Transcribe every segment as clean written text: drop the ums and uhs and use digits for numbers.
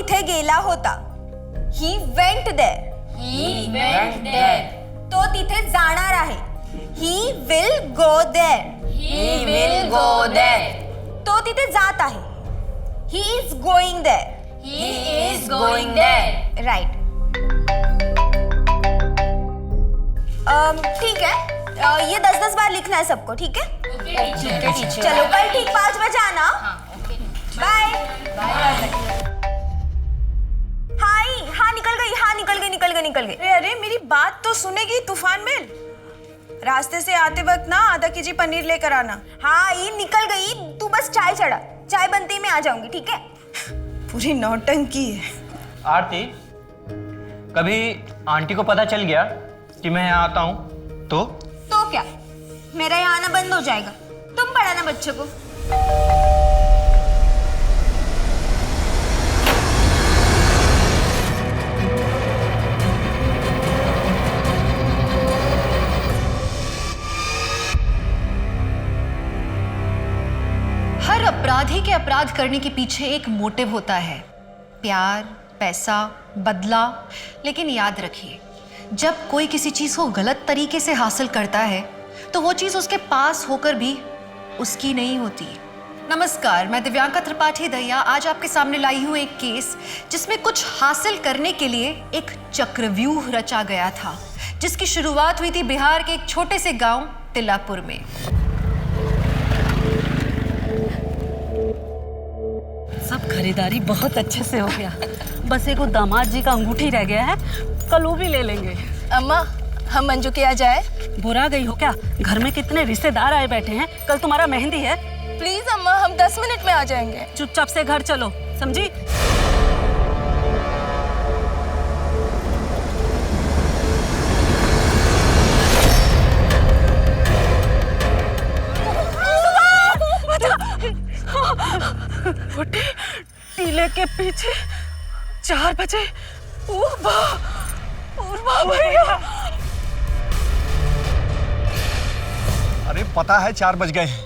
तिथे गेला होता. He went there. He went there. तो तिथे जाणार आहे. He will go there. He will go there. तो तिथे जात आहे. He is going there. He is going there. Right. ठीक है. ये 10-10 बार लिखना है सबको, ठीक है? चलो कल ठीक 5 बजे आना. बाय. हाँ निकल गई. अरे मेरी बात तो सुनेगी तूफान मिल. रास्ते से आते वक्त ना आधा केजी पनीर लेकर आना. हाँ ये निकल गई. तू बस चाय चढ़ा. चाय बनते ही मैं आ जाऊंगी, ठीक है? पूरी नौटंकी है. आरती, कभी आंटी को पता चल गया कि मैं यहाँ आता हूँ तो क्या मेरा यहाँ आना बंद हो जाएगा? तुम पढ़ाना बच्चों को. हर अपराधी के अपराध करने के पीछे एक मोटिव होता है. प्यार, पैसा, बदला. लेकिन याद रखिए, जब कोई किसी चीज को गलत तरीके से हासिल करता है तो वो चीज उसके पास होकर भी उसकी नहीं होती. नमस्कार, मैं दिव्यांका त्रिपाठी दहिया आज आपके सामने लाई हूँ एक केस जिसमें कुछ हासिल करने के लिए एक चक्रव्यूह रचा गया था, जिसकी शुरुआत हुई थी बिहार के एक छोटे से गांव तिलापुर में. सब खरीदारी बहुत अच्छे से हो गया. बस एक दामाद जी का अंगूठी रह गया है, कल वो भी ले लेंगे. अम्मा, हम मंजू के यहाँ जाए? बुरा गई हो क्या? घर में कितने रिश्तेदार आए बैठे हैं. कल तुम्हारा मेहंदी है. प्लीज अम्मा, हम 10 मिनट में आ जाएंगे. चुपचाप से घर चलो, समझी? टीले के पीछे 4 बजे. पूर्वा भैया. अरे पता है 4 बज गए हैं.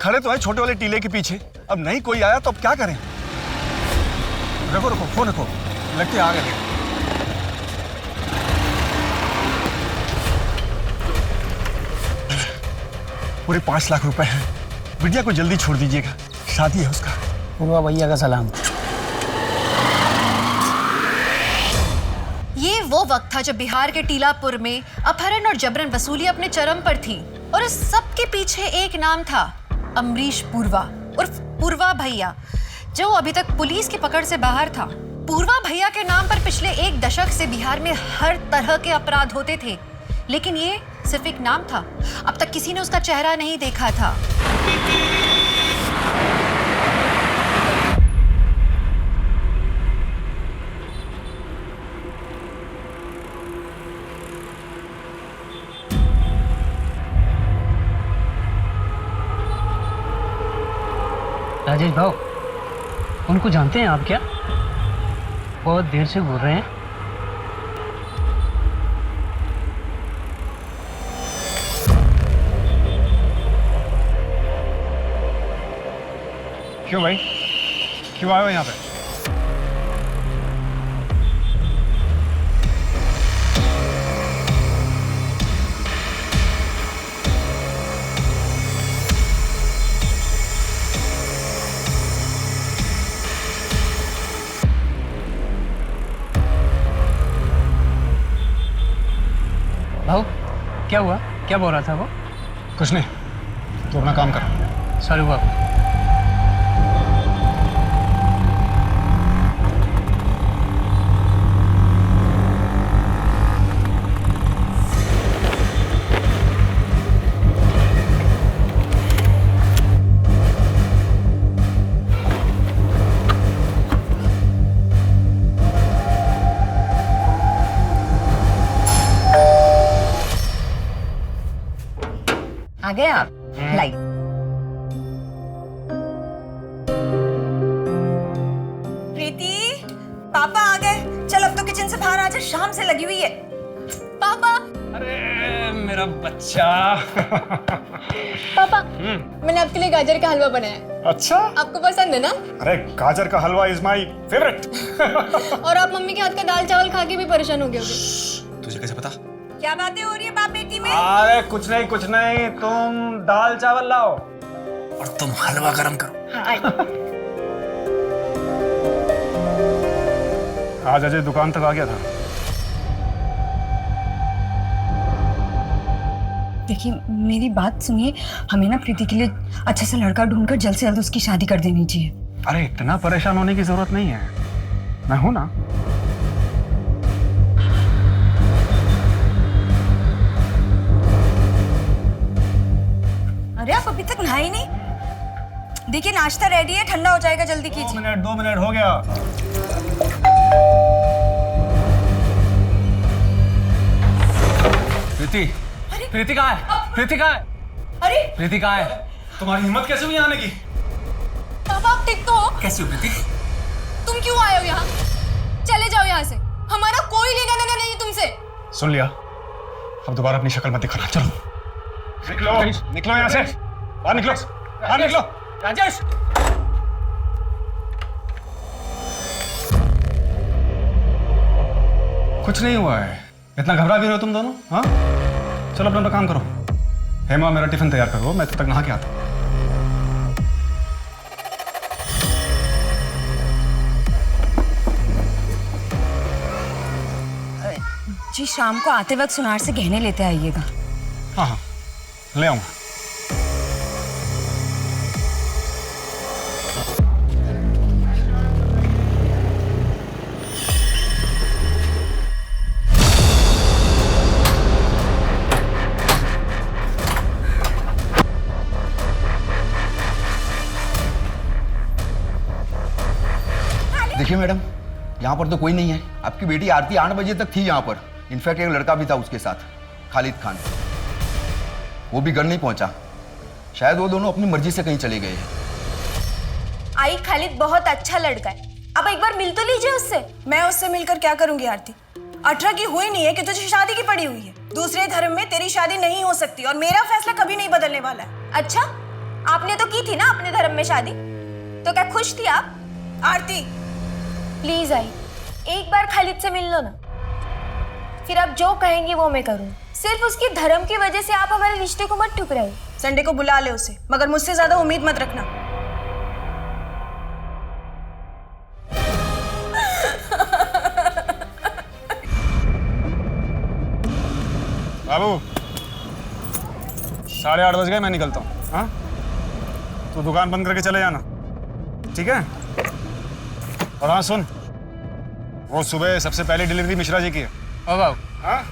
खड़े तो है छोटे वाले टीले के पीछे. अब नहीं कोई आया तो अब क्या करें? रखो फोन रखो. लगते आ गए. पूरे 5 लाख रुपए हैं. विद्या को जल्दी छोड़ दीजिएगा, शादी है उसका. पूर्वा भैया का सलाम. ये वो वक्त था जब बिहार के टीलापुर में अपहरण और जबरन वसूली अपने चरम पर थी. और इस सब के पीछे एक नाम था, अमरीश पूर्वा उर्फ पूर्वा भैया, जो अभी तक पुलिस की पकड़ से बाहर था. पूर्वा भैया के नाम पर पिछले 1 दशक से बिहार में हर तरह के अपराध होते थे, लेकिन ये सिर्फ एक नाम था. अब तक किसी ने उसका चेहरा नहीं देखा था. राजेश भाव, उनको जानते हैं आप क्या? बहुत देर से बोल रहे हैं. क्यों भाई, क्यों आए हो यहाँ पे? भाव, क्या हुआ? क्या बोल रहा था वो? कुछ नहीं, तो अपना काम कर. सॉरी बाबू. आ गए आप? लाइट. प्रीति, पापा आ गए. चल अब तो किचन से बाहर आ जा, शाम से लगी हुई है. पापा, अरे मेरा बच्चा। पापा मैंने आपके लिए गाजर का हलवा बनाया। अच्छा, आपको पसंद है ना? अरे गाजर का हलवा इज माय फेवरेट। और आप मम्मी के हाथ का दाल चावल खा के भी परेशान हो गए होगे। तुझे कैसे पता? क्या बातें हो रही है बाप बेटी में? अरे कुछ नहीं, तुम दाल चावल लाओ और तुम हलवा गरम करो। आज अजय दुकान तक आ गया था। देखिए मेरी बात सुनिए, हमें ना प्रीति के लिए अच्छा सा लड़का ढूंढकर जल्द से जल्द उसकी शादी कर देनी चाहिए। अरे इतना परेशान होने की जरूरत नहीं है, मैं हूं ना। अरे आप अभी तक नहाए नहीं? देखिए नाश्ता रेडी है, ठंडा हो जाएगा, जल्दी कीजिए। 2 मिनट हो गया। प्रीति कहाँ है? प्रीति कहाँ है? अरे प्रीति कहाँ है? तुम्हारी हिम्मत कैसे हुई आने की? पापा आप ठीक तो हो? कैसी हो प्रीति? तुम क्यों आए हो यहाँ? चले जाओ यहाँ से, हमारा कोई लेना देना नहीं तुमसे। सुन लिया, अब दोबारा अपनी शक्ल मत दिखाना। चलो निकलो यहाँ से, बाहर निकलो। राजेश, कुछ नहीं हुआ है, इतना घबरा भी रहे हो तुम दोनों? हाँ चलो अपना काम करो। हेमा मेरा टिफिन तैयार करो, मैं तब तक नहा के आता हूँ। जी शाम को आते वक्त सुनार से गहने लेते आइएगा। हाँ ले आऊंगा। देखिए मैडम, यहाँ पर तो कोई नहीं है। आपकी बेटी आरती 8 बजे तक थी यहाँ पर। इनफैक्ट एक लड़का भी था उसके साथ, खालिद खान। वो भी घर नहीं पहुंचा। शायद वो दोनों अपनी मर्जी से कहीं चले गए हैं। आई, खालिद बहुत अच्छा लड़का है, अब एक बार मिल तो लीजिए उससे। मैं उससे मिलकर क्या करूंगी आरती? 18 की हुई नहीं है कि तुझे शादी की पड़ी हुई है। दूसरे धर्म में तेरी शादी नहीं हो सकती और मेरा फैसला कभी नहीं बदलने वाला है। अच्छा, आपने तो की थी ना अपने धर्म में शादी, तो क्या खुश थी आप? आरती प्लीज आई, एक बार खालिद से मिल लो ना, फिर आप जो कहेंगे वो मैं करूँ। सिर्फ उसकी धर्म की वजह से आप हमारे रिश्ते को मत ठुकराइए। संडे को बुला ले उसे, मगर मुझसे ज्यादा उम्मीद मत रखना। बाबू 8:30 बज गए, मैं निकलता हूँ। हाँ तू दुकान बंद करके चले जाना, ठीक है? और हाँ सुन, वो सुबह सबसे पहली डिलीवरी मिश्रा जी की है। ओ बाबू, हाँ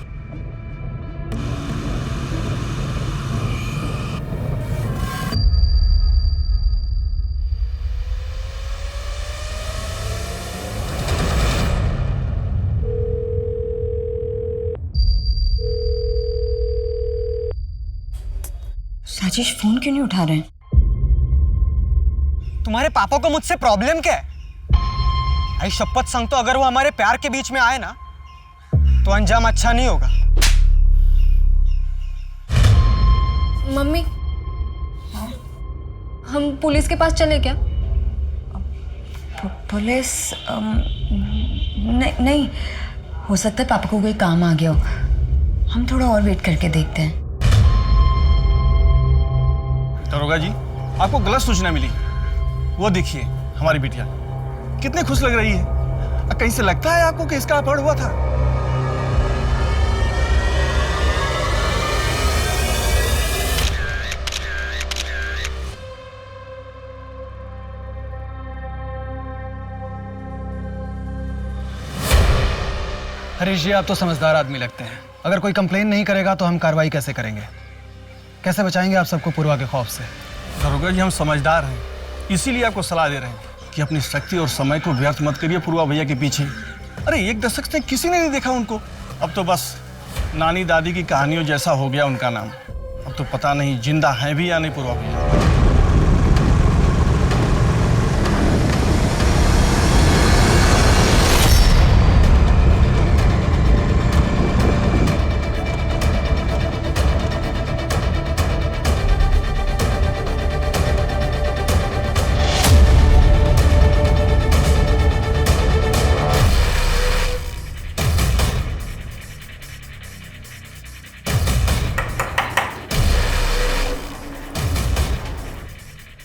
राजेश फोन क्यों नहीं उठा रहे हैं? तुम्हारे पापा को मुझसे प्रॉब्लम क्या है? आई शपथ सांगतो, अगर वो हमारे प्यार के बीच में आए ना तो अंजाम अच्छा नहीं होगा। मम्मी हम पुलिस के पास चले क्या? पुलिस नहीं, हो सकता है पापा को कोई काम आ गया हो। हम थोड़ा और वेट करके देखते हैं। दरोगा जी, आपको गलत सूचना मिली। वो देखिए हमारी बिटिया कितनी खुश लग रही है। कहीं से लगता है आपको कि इसका अपहरण हुआ था? हरीश जी, आप तो समझदार आदमी लगते हैं। अगर कोई कंप्लेन नहीं करेगा तो हम कार्रवाई कैसे करेंगे? कैसे बचाएंगे आप सबको पूर्वा के खौफ से? दरोगा जी, हम समझदार हैं, इसीलिए आपको सलाह दे रहे हैं कि अपनी शक्ति और समय को व्यर्थ मत करिए पूर्वा भैया के पीछे। अरे 1 दशक से किसी ने नहीं देखा उनको। अब तो बस नानी दादी की कहानियों जैसा हो गया उनका नाम। अब तो पता नहीं जिंदा है भी या नहीं पूर्वा भैया।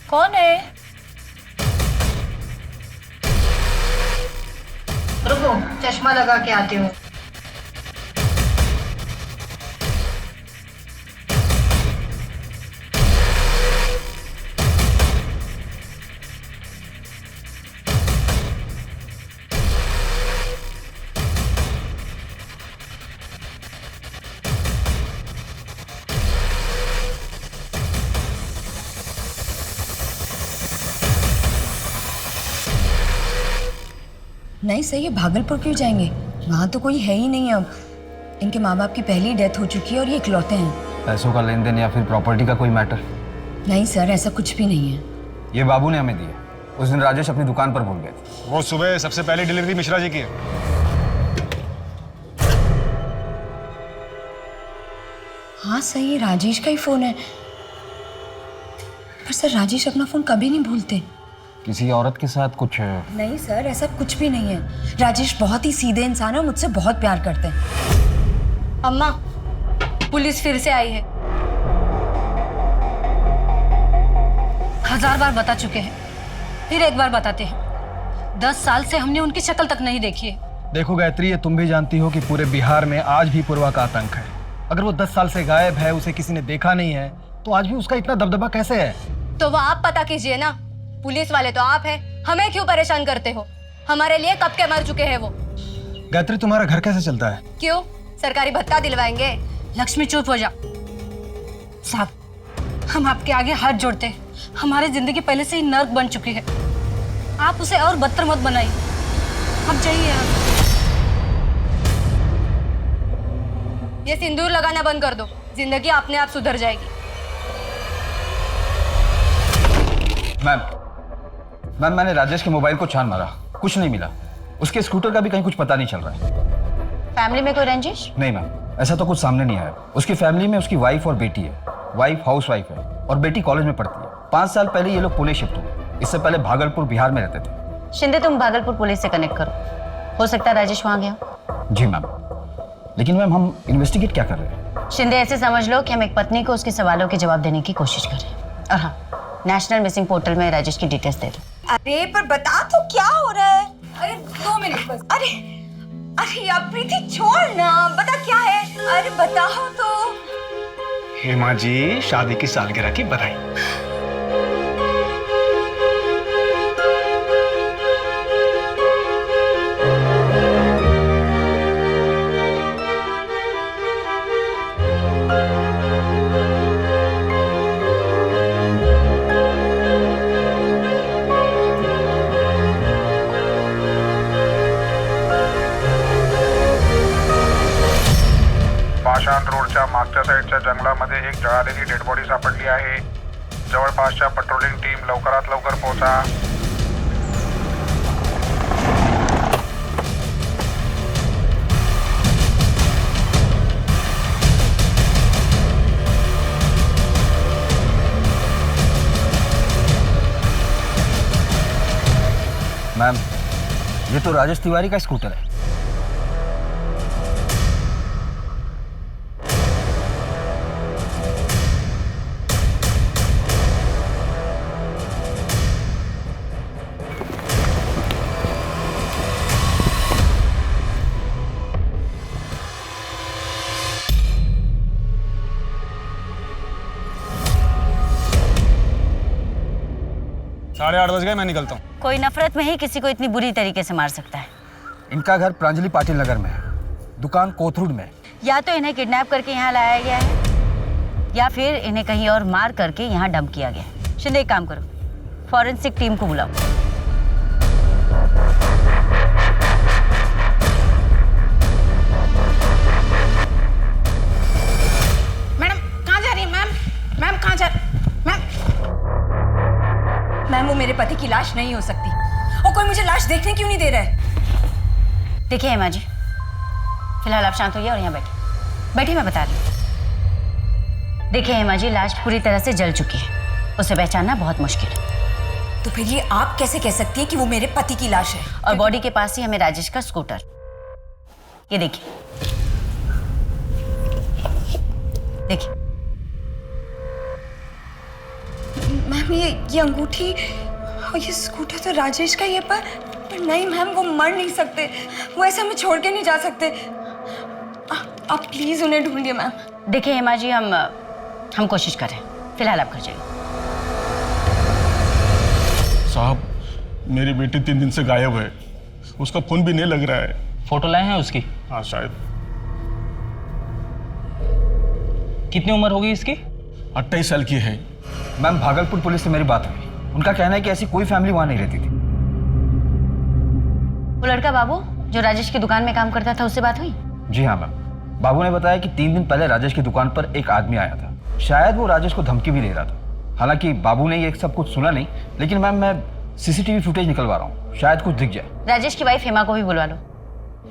कौन है? रुको, चश्मा लगा के आती हूँ। नहीं सही है, भागलपुर क्यों जाएंगे? वहाँ तो कोई है ही नहीं अब। इनके माँ बाप की पहली डेथ हो चुकी है और ये इकलौते हैं। पैसों का लेन देन या फिर प्रॉपर्टी का कोई मैटर? नहीं सर, ऐसा कुछ भी नहीं है। ये बाबू ने हमें दिए। उस दिन राजेश अपनी दुकान पर भूल गए थे। वो सुबह सबसे पहली डिलीवरी मिश्रा जी की है। हाँ सही है, राजेश का ही फोन है। पर सर राजेश अपना फोन कभी नहीं भूलते। किसी औरत के साथ कुछ? नहीं सर, ऐसा कुछ भी नहीं है। राजेश बहुत ही सीधे इंसान है, मुझसे बहुत प्यार करते हैं। अम्मा, पुलिस फिर से आई है। 1000 बार बता चुके हैं, फिर एक बार बताते हैं। 10 साल से हमने उनकी शक्ल तक नहीं देखी है। देखो गायत्री, ये तुम भी जानती हो कि पूरे बिहार में आज भी पूर्वा का आतंक है। अगर वो 10 साल से गायब है, उसे किसी ने देखा नहीं है, तो आज भी उसका इतना दबदबा कैसे है? तो वो आप पता कीजिए ना। पुलिस वाले तो आप हैं, हमें क्यों परेशान करते हो? हमारे लिए कब के मर चुके हैं वो। गायत्री, तुम्हारा घर कैसे चलता है? क्यों, सरकारी भत्ता दिलवाएंगे? लक्ष्मी चुप हो जा। साहब, हम आपके आगे हाथ जोड़ते हैं। हमारी जिंदगी पहले से ही नर्क बन चुकी है, आप उसे और बदतर मत बनाइए। हम चाहिए ये सिंदूर लगाना बंद कर दो, जिंदगी अपने आप सुधर जाएगी। मैम, मैंने राजेश के मोबाइल को छान मारा, कुछ नहीं मिला। उसके स्कूटर का भी कहीं कुछ पता नहीं चल रहा है। फैमिली में कोई रंजिश? नहीं मैम, ऐसा तो कुछ सामने नहीं आया। उसकी फैमिली में उसकी वाइफ और बेटी है। वाइफ हाउसवाइफ है और बेटी कॉलेज में पढ़ती है। 5 साल पहले ये लोग पुणे शिफ्ट हुए। इससे पहले भागलपुर बिहार में रहते थे। शिंदे, तुम भागलपुर पुलिस से कनेक्ट करो, हो सकता है राजेश वहां गया। जी मैम, लेकिन मैम हम इन्वेस्टिगेट क्या कर रहे हैं? शिंदे, ऐसे समझ लो कि हम एक पत्नी को उसके सवालों के जवाब देने की कोशिश कर रहे हैं। और हाँ, नेशनल मिसिंग पोर्टल में राजेश की डिटेल्स दे दो। अरे पर बता तो क्या हो रहा है? अरे 2 मिनट बस। अरे यार प्रीति छोड़ ना, बता क्या है? अरे बताओ तो। हेमा जी, शादी की सालगिरह की बधाई। पाषाण रोडच्या मागच्या साईडच्या जंगलामध्ये एक जळालेली डेड बॉडी सापडली आहे. जवळपासच्या पेट्रोलिंग टीम लवकरात लवकर पोहोचा. मैम, ये तो राजेश तिवारी का स्कूटर है। साढ़े 8 बज गए, मैं निकलता हूँ। कोई नफरत में ही किसी को इतनी बुरी तरीके से मार सकता है? इनका घर प्रांजलि पाटिल नगर में है, दुकान कोथरूड में। या तो इन्हें किडनैप करके यहाँ लाया गया है या फिर इन्हें कहीं और मार करके यहाँ डंप किया गया है। शिंदे, एक काम करो, फॉरेंसिक टीम को बुलाओ। मैडम कहाँ जा रही है? मैम कहाँ जा रही? मैम वो मेरे पति की लाश नहीं हो सकती, और कोई मुझे लाश देखने क्यों नहीं दे रहा है? देखिए हेमा जी, फिलहाल आप शांत होइए और यहाँ बैठिए, मैं बता रही हूँ। देखिए हेमा जी, लाश पूरी तरह से जल चुकी है, उसे पहचानना बहुत मुश्किल है। तो फिर ये आप कैसे कह सकती है कि वो मेरे पति की लाश है? और बॉडी के पास ही हमें राजेश का स्कूटर, ये देखिए देखिए। मैम मैम ये अंगूठी और ये स्कूटर तो राजेश का ही है, पर नहीं मैम, वो मर नहीं सकते, वो ऐसे हमें छोड़ के नहीं जा सकते। आप प्लीज उन्हें ढूंढिए मैम। देखिए हेमा जी, हम कोशिश कर रहे हैं, फिलहाल आप घर जाइए। साहब, मेरी बेटी 3 दिन से गायब है, उसका फोन भी नहीं लग रहा है। फोटो लाए हैं उसकी? हाँ शायद। कितनी उम्र होगी इसकी? 28 साल की है। मैम, भागलपुर पुलिस से मेरी बात हुई, उनका कहना है कि ऐसी कोई फैमिली वहां नहीं रहती थी। वो लड़का बाबू जो राजेश की दुकान में काम करता था, उससे बात हुई? जी हाँ मैम, बाबू ने बताया कि 3 दिन पहले राजेश की दुकान पर एक आदमी आया था, शायद वो राजेश को धमकी भी दे रहा था। हालांकि बाबू ने ये सब कुछ सुना नहीं, लेकिन मैम मैं सीसीटीवी फुटेज निकलवा रहा हूँ, शायद कुछ दिख जाए। राजेश की वाइफ हेमा को भी बुलवा लो।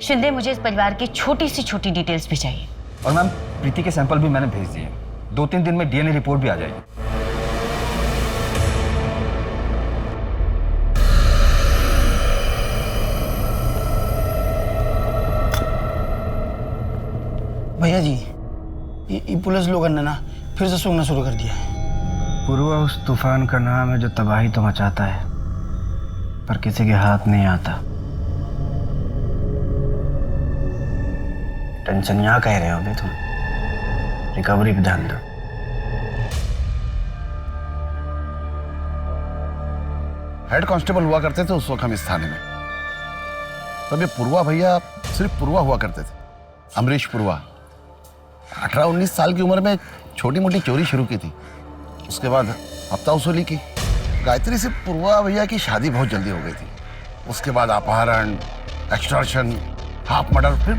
शिंदे, मुझे इस परिवार की छोटी सी छोटी डिटेल्स भी चाहिए। और मैम, प्रीति के सैंपल भी मैंने भेज दिए, 2-3 दिन में डीएनए रिपोर्ट भी आ जाएगी। भैया जी, ये पुलिस लोगों ने ना फिर से सूंघना शुरू कर दिया है। पूर्वा उस तूफान का नाम है जो तबाही तो मचाता है, पर किसी के हाथ नहीं आता। टेंशन यहाँ कह रहे हो अभी तुम, रिकवरी पे ध्यान दो। हेड कांस्टेबल हुआ करते थे उस वक्त हम इस थाने में, तब ये पूर्वा भैया सिर्फ पूर्वा हुआ करते थे, अमरीश पूर्वा। 18-19 साल की उम्र में छोटी मोटी चोरी शुरू की थी, उसके बाद हफ्ता वसूली की। गायत्री से पूर्वा भैया की शादी बहुत जल्दी हो गई थी, उसके बाद अपहरण, एक्सटॉर्शन, हाफ मर्डर, फिर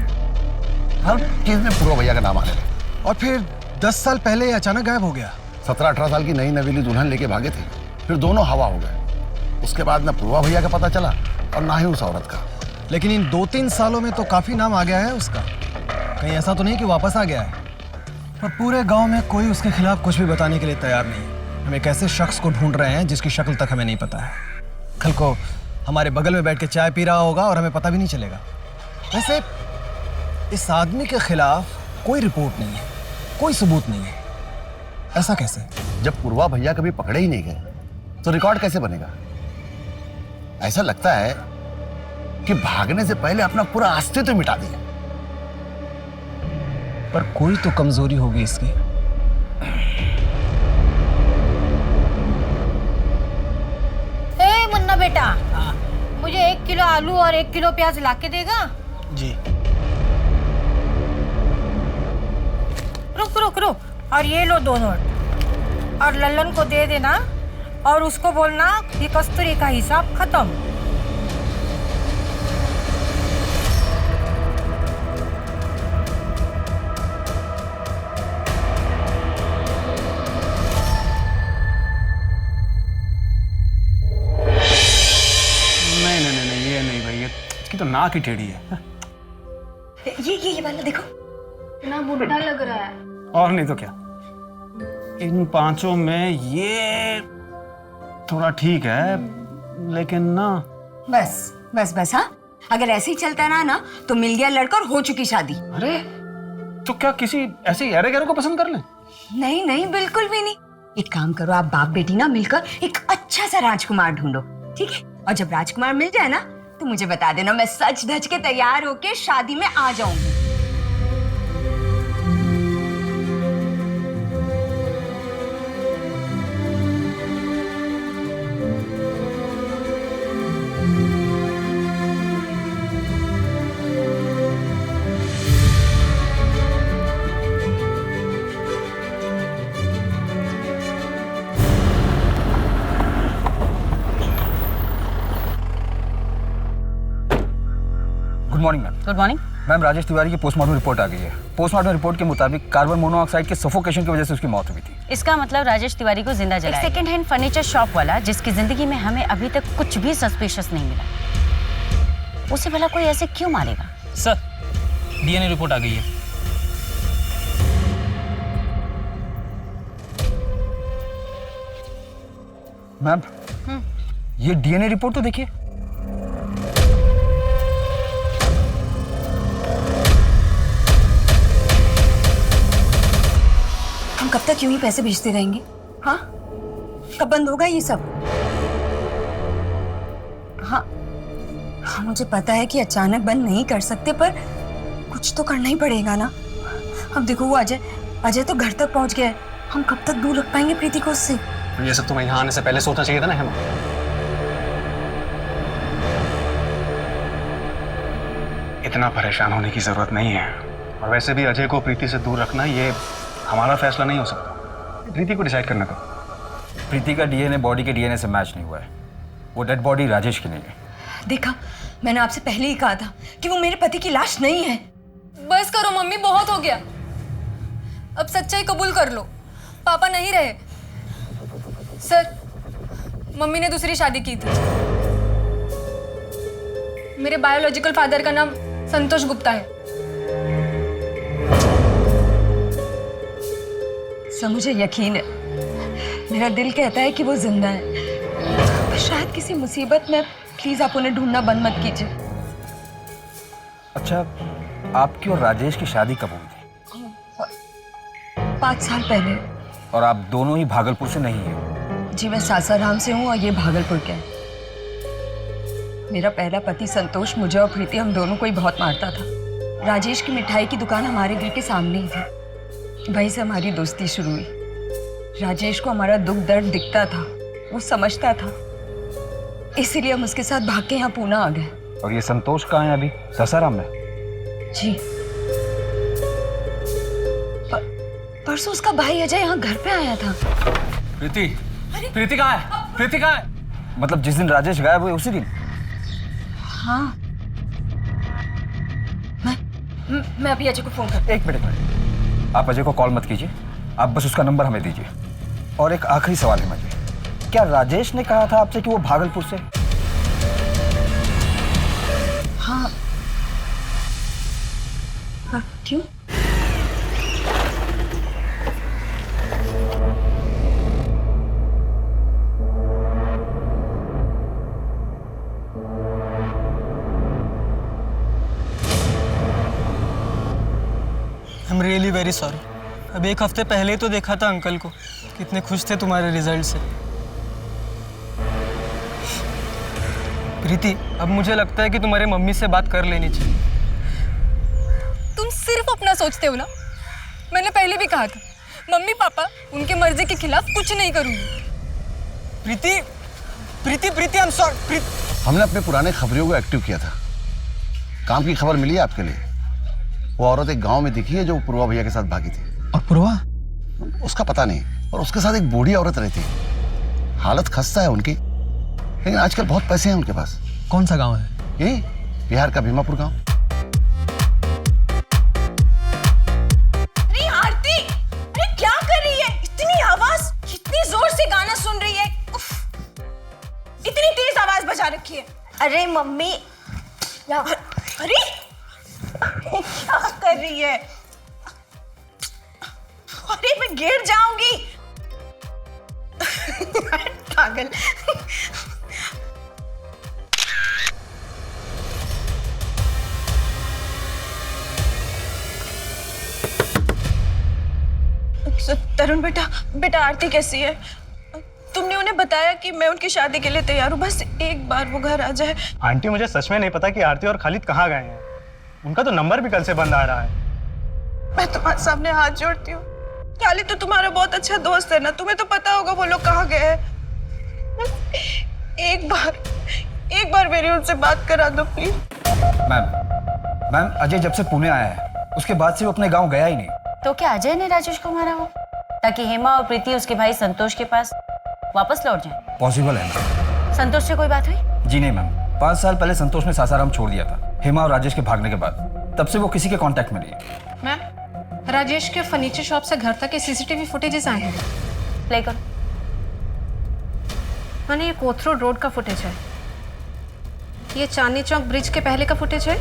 हर चीज में पूर्वा भैया का नाम आने लगा। और फिर 10 साल पहले ये अचानक गायब हो गया। 17-18 साल की नई नवेली दुल्हन लेके भागे थे, फिर दोनों हवा हो गए। उसके बाद ना पूर्वा भैया का पता चला और ना ही उस औरत का। लेकिन इन 2-3 सालों में तो काफी नाम आ गया है उसका, कहीं ऐसा तो नहीं कि वापस आ गया है। पर पूरे गांव में कोई उसके खिलाफ कुछ भी बताने के लिए तैयार नहीं है। हम एक ऐसे शख्स को ढूंढ रहे हैं जिसकी शक्ल तक हमें नहीं पता है। कल को हमारे बगल में बैठ के चाय पी रहा होगा और हमें पता भी नहीं चलेगा। वैसे इस आदमी के खिलाफ कोई रिपोर्ट नहीं है, कोई सबूत नहीं है, ऐसा कैसे? जब पूर्वा भैया कभी पकड़े ही नहीं गए तो रिकॉर्ड कैसे बनेगा? ऐसा लगता है कि भागने से पहले अपना पूरा अस्तित्व मिटा दिया। पर कोई तो कमजोरी होगी इसकी। ए मुन्ना बेटा, मुझे 1 किलो आलू और 1 किलो प्याज ला के देगा? जी। रुक रुक रुक, और ये लो 2 नोट, और लल्लन को दे देना और उसको बोलना ये कस्तूरी का हिसाब खत्म। नहीं, ये नहीं भाई, इसकी तो नाक ही टेढ़ी है। ये वाला देखो, इतना बुढ़ा लग रहा है। और नहीं तो क्या, इन 5 में ये थोड़ा ठीक है, लेकिन ना बस बस बस। हाँ, अगर ऐसे ही चलता रहा ना तो मिल गया लड़का और हो चुकी शादी। अरे तो क्या किसी ऐसे यारे गैरों को पसंद कर लें? नहीं नहीं, बिल्कुल भी नहीं। एक काम करो, आप बाप बेटी ना मिलकर एक अच्छा सा राजकुमार ढूंढो, ठीक है? और जब राजकुमार मिल जाए ना तो मुझे बता देना, मैं सच धज के तैयार होके शादी में आ जाऊंगी। Good morning ma'am. Good morning ma'am, Rajesh Tiwari की पोस्टमार्टम रिपोर्ट आ गई है। पोस्टमार्टम रिपोर्ट के मुताबिक कार्बन मोनोऑक्साइड के सफोकेशन की वजह से उसकी मौत हुई थी। इसका मतलब राजेश तिवारी को जिंदा जलाया। एक सेकंड हैंड फर्नीचर शॉप वाला जिसकी जिंदगी में हमें अभी तक कुछ भी सस्पिशियस नहीं मिला, उसे भला कोई ऐसे क्यों मारेगा? सर, डीएनए रिपोर्ट आ गई है। मैम, ये डीएनए रिपोर्ट तो देखिए। हम कब तक यूं ही पैसे भेजते रहेंगे? हाँ, कब बंद होगा ये सब? हाँ हाँ, मुझे पता है कि अचानक बंद नहीं कर सकते, पर कुछ तो करना ही पड़ेगा ना। अब देखो वो अजय तो घर तक पहुंच गया है, हम कब तक दूर रख पाएंगे प्रीति को उससे? ये सब तुम्हें यहाँ आने से पहले सोचना चाहिए था ना हेमा। इतना परेशान होने की जरूरत नहीं है, और वैसे भी अजय को प्रीति से दूर रखना ये हमारा फैसला नहीं हो सकता, प्रीति को डिसाइड करना था। प्रीति का डीएनए बॉडी के डीएनए से मैच नहीं हुआ है, वो डेड बॉडी राजेश की नहीं है। देखा, मैंने आपसे पहले ही कहा था कि वो मेरे पति की लाश नहीं है। बस करो मम्मी, बहुत हो गया। अब सच्चाई कबूल कर लो, पापा नहीं रहे। सर, मम्मी ने दूसरी शादी की थी। मेरे बायोलॉजिकल फादर का नाम संतोष गुप्ता है। सर, मुझे यकीन है, मेरा दिल कहता है कि वो जिंदा है, पर शायद किसी मुसीबत में। प्लीज आप उन्हें ढूंढना बंद मत कीजिए। अच्छा, आपकी और राजेश की शादी कब हुई थी? 5 साल पहले। और आप दोनों ही भागलपुर से नहीं हैं? जी, मैं सासाराम से हूँ और ये भागलपुर के हैं। मेरा पहला पति संतोष मुझे और प्रीति, हम दोनों को ही बहुत मारता था। राजेश की मिठाई की दुकान हमारे घर के सामने ही थी, वहीं से हमारी दोस्ती शुरू हुई। राजेश को हमारा दुख दर्द दिखता था, वो समझता था, इसीलिए हम उसके साथ भाग के यहाँ पूना आ गए। और ये संतोष कहाँ है अभी? सासाराम में? जी, परसों उसका भाई अजय यहाँ घर पे आया था। प्रीति कहाँ है? प्रीति कहाँ है? मतलब जिस दिन राजेश गायब हुए उसी दिन? हाँ, मैं अभी अजय को फोन करती हूँ। एक मिनट, आप अजय को कॉल मत कीजिए, आप बस उसका नंबर हमें दीजिए। और एक आखिरी सवाल है मुझे, क्या राजेश ने कहा था आपसे कि वो भागलपुर से? हाँ। क्यों? I am really very sorry. अब 1 हफ्ते पहले ही तो देखा था अंकल को, कितने खुश थे तुम्हारे रिजल्ट से। प्रीति, अब मुझे लगता है कि तुम्हारे मम्मी से बात कर लेनी चाहिए। तुम सिर्फ अपना सोचते हो ना। मैंने पहले भी कहा था, मम्मी पापा उनके मर्जी के खिलाफ कुछ नहीं करूंगी। प्रीति, प्रीति, प्रीति, आई एम सॉरी। हमने अपने पुराने खबरियों को एक्टिव किया था। काम की खबर मिली है आपके लिए। वो औरत एक गांव में दिखी है जो पूर्वा भैया के साथ भागी थी। और पूर्वा? उसका पता नहीं, और उसके साथ एक बूढ़ी औरत रहती है। हालत खस्ता है उनकी, लेकिन आजकल बहुत पैसे हैं उनके पास। कौन सा गांव है? यही बिहार का भीमापुर गांव। अरे आरती, अरे क्या कर रही है? इतनी आवाज, इतनी जोर से गाना सुन रही है। उफ, इतनी तेज आवाज बजा रखी है। अरे मम्मी, अरे क्या कर रही है? अरे मैं गिर जाऊंगी। पागल। तरुण बेटा आरती कैसी है? तुमने उन्हें बताया कि मैं उनकी शादी के लिए तैयार हूँ, बस एक बार वो घर आ जाए। आंटी, मुझे सच में नहीं पता कि आरती और खालिद कहाँ गए हैं। उनका तो नंबर भी कल से बंद आ रहा है। मैं तुम्हारे सामने हाथ जोड़ती हूँ। खालिद तो तुम्हारा बहुत अच्छा दोस्त है ना, तुम्हें तो पता होगा वो लोग कहाँ गए हैं। एक बार मेरी उनसे बात करा दो प्लीज। मैम, अजय जब से पुणे आया है उसके बाद से वो अपने गांव गया ही नहीं। तो क्या अजय ने राजेश को मारा हो ताकि हेमा और प्रीति उसके भाई संतोष के पास वापस लौट जाए? पॉसिबल है मैम। संतोष से कोई बात हुई? जी नहीं मैम, 5 साल पहले संतोष ने सासाराम छोड़ दिया था हेमा और राजेश के भागने के बाद। तब से वो किसी के कांटेक्ट में नहीं है। मैम, राजेश के फर्नीचर शॉप से घर तक के सीसीटीवी फुटेजेस आए हैं। प्ले करो। मैंने ये कोथरूड रोड का फुटेज है, ये चांदनी चौक ब्रिज के पहले का फुटेज है,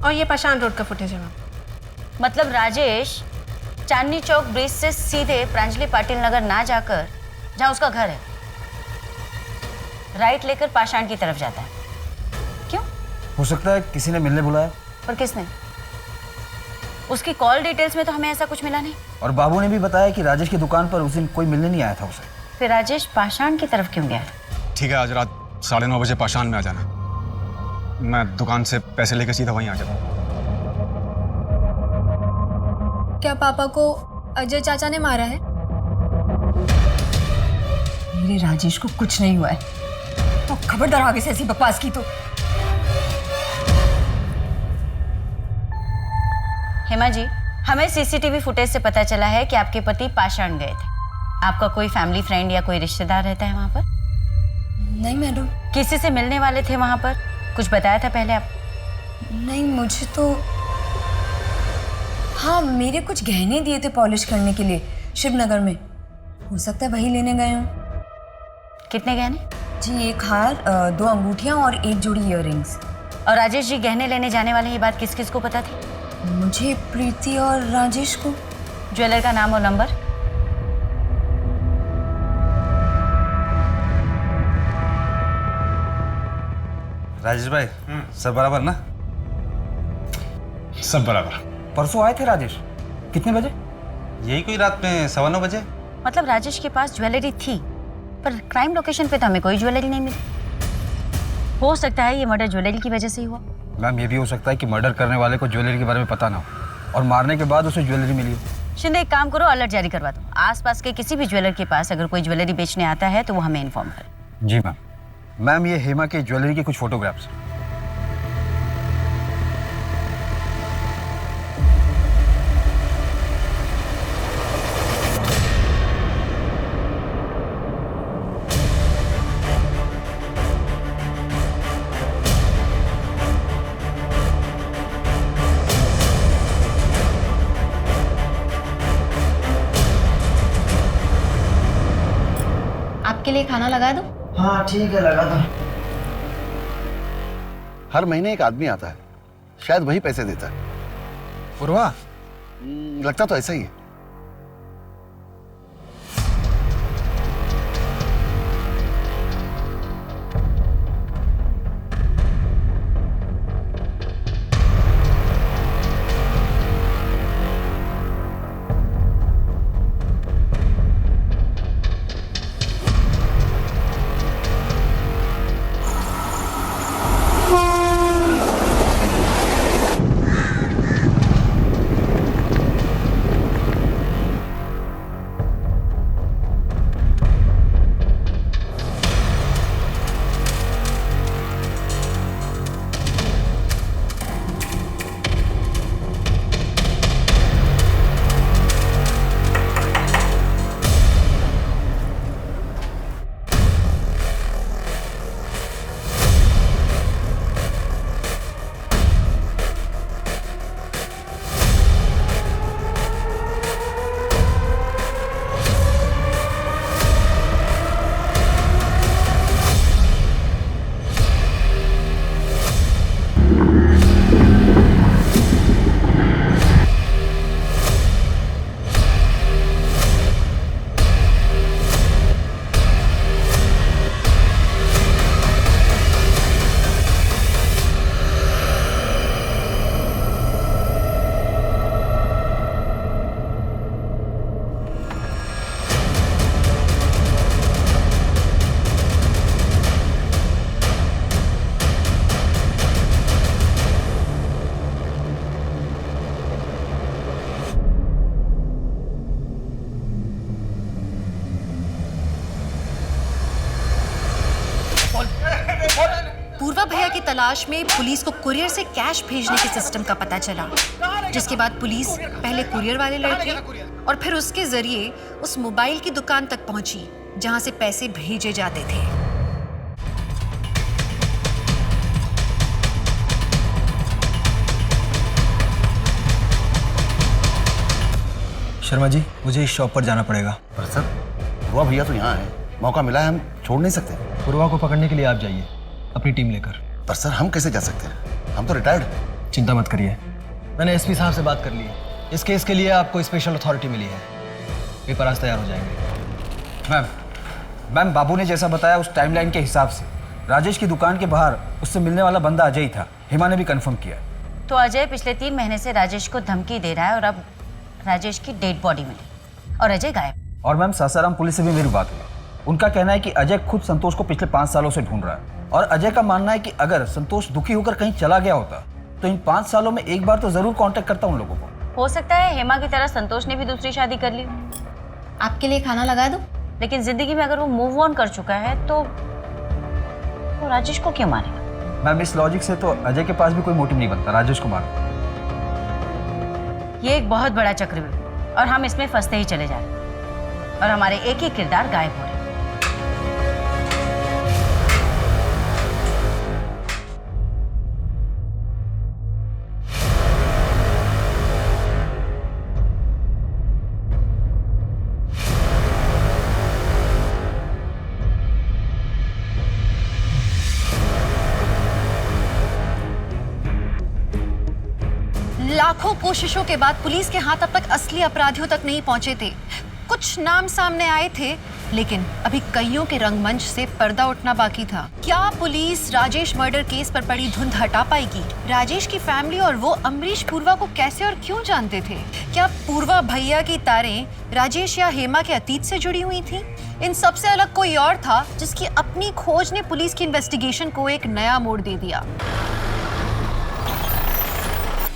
और ये पाषाण रोड का फुटेज है मैम। मतलब राजेश चांदनी चौक ब्रिज से सीधे प्रांजलि पाटिल नगर ना जाकर जहाँ उसका घर है, राइट लेकर पाषाण की तरफ जाता है। क्यों? हो सकता है किसी ने मिलने बुलाया। और किसने? उसकी कॉल डिटेल्स में तो हमें ऐसा कुछ मिला नहीं। और बाबू ने भी बताया कि राजेश की दुकान पर उस दिन कोई मिलने नहीं आया था उसे। फिर राजेश पाषाण की तरफ क्यों गया? ठीक है, आज रात 9:30 बजे पाषाण में आ जाना। मैं दुकान से पैसे लेकर सीधा वहीं आ जाऊंगा। क्या पापा को अजय चाचा ने मारा है? मेरे राजेश को कुछ नहीं हुआ है। तो खबरदार आगे से ऐसी बकवास की तो। हेमा जी, हमें सीसीटीवी फुटेज से पता चला है कि आपके पति पाषाण गए थे। आपका कोई फैमिली फ्रेंड या कोई रिश्तेदार रहता है वहां पर? नहीं मैडम। किसी से मिलने वाले थे वहां पर? कुछ बताया था पहले आप? नहीं, मुझे तो हाँ, मेरे कुछ गहने दिए थे पॉलिश करने के लिए शिवनगर में। हो सकता है वही लेने गए हों। कितने गहने? जी, एक हार, 2 अंगूठियां और 1 जोड़ी इयररिंग्स। और राजेश जी गहने लेने जाने वाले, ये बात किस किस को पता थी? मुझे, प्रीति और राजेश को। ज्वेलर का नाम और नंबर? राजेश भाई, सब बराबर ना? सब बराबर। परसों आए थे राजेश, कितने बजे? यही कोई रात में 9:15 बजे। मतलब राजेश के पास ज्वेलरी थी, पर क्राइम लोकेशन पे तो हमें कोई ज्वेलरी नहीं मिली। हो सकता है ये मर्डर ज्वेलरी की वजह से ही हुआ। मैम, ये भी हो सकता है कि मर्डर करने वाले को ज्वेलरी के बारे में पता ना हो और मारने के बाद उसे ज्वेलरी मिली हो। शिंदे, एक काम करो, अलर्ट जारी करवा दो। आसपास के किसी भी ज्वेलर के पास अगर कोई ज्वेलरी बेचने आता है तो वो हमें इन्फॉर्म करे। जी मैम। मैम, ये हेमा के ज्वेलरी के कुछ फोटोग्राफ्स। आपके लिए खाना लगा दूं? हाँ ठीक है, लगा दो। हर महीने एक आदमी आता है, शायद वही पैसे देता है। पूर्वा? लगता तो ऐसा ही है। पूर्वा भैया की तलाश में पुलिस को कुरियर से कैश भेजने के सिस्टम का पता चला, जिसके बाद पुलिस पहले कुरियर वाले लड़के और फिर उसके जरिए उस मोबाइल की दुकान तक पहुंची जहां से पैसे भेजे जाते थे। शर्मा जी, मुझे इस शॉप पर जाना पड़ेगा। पर सर, पूर्वा भैया तो यहाँ है, मौका मिला है, हम छोड़ नहीं सकते। पूर्वा को पकड़ने के लिए आप जाइए अपनी टीम लेकर। पर सर, हम कैसे जा सकते हैं? हम तो रिटायर्ड। चिंता मत करिए, मैंने एसपी साहब से बात कर ली है। इस केस के लिए आपको स्पेशल अथॉरिटी मिली है। पेपर आज तैयार हो जाएंगे। मैम, बाबू ने जैसा बताया उस टाइमलाइन के हिसाब से राजेश की दुकान के बाहर उससे मिलने वाला बंदा अजय ही था। हेमा ने भी कंफर्म किया। तो अजय पिछले 3 महीने से राजेश को धमकी दे रहा है और अब राजेश की डेड बॉडी मिली और अजय गायब। और मैम, सासाराम पुलिस से भी मेरी बात हुई। उनका कहना है कि अजय खुद संतोष को पिछले 5 सालों से ढूंढ रहा है और अजय का मानना है कि अगर संतोष दुखी होकर कहीं चला गया होता तो इन 5 सालों में एक बार तो जरूर कांटेक्ट करता उन लोगों को। हो सकता है हेमा की तरह संतोष ने भी दूसरी शादी कर ली। आपके लिए खाना लगा दूं? लेकिन जिंदगी में अगर वो मूव ऑन कर चुका है तो राजेश को क्यों मारेगा? मैम, इस लॉजिक से तो अजय के पास भी कोई मोटिव नहीं बनता राजेश को मारने। ये एक बहुत बड़ा चक्रव्यूह और हम इसमें फंसते ही चले जा रहे हैं और हमारे एक एक किरदार गायब हो रहे हैं। लाखों कोशिशों के बाद पुलिस के हाथ अब तक असली अपराधियों तक नहीं पहुंचे थे। कुछ नाम सामने आए थे, लेकिन अभी कईयों के रंगमंच से पर्दा उठना बाकी था। क्या पुलिस राजेश मर्डर केस पर पड़ी धुंध हटा पाएगी? राजेश की फैमिली और वो अमरीश पूर्वा को कैसे और क्यों जानते थे? क्या पूर्वा भैया की तारें राजेश या हेमा के अतीत से जुड़ी हुई थी? इन सबसे अलग कोई और था जिसकी अपनी खोज ने पुलिस की इन्वेस्टिगेशन को एक नया मोड़ दे दिया।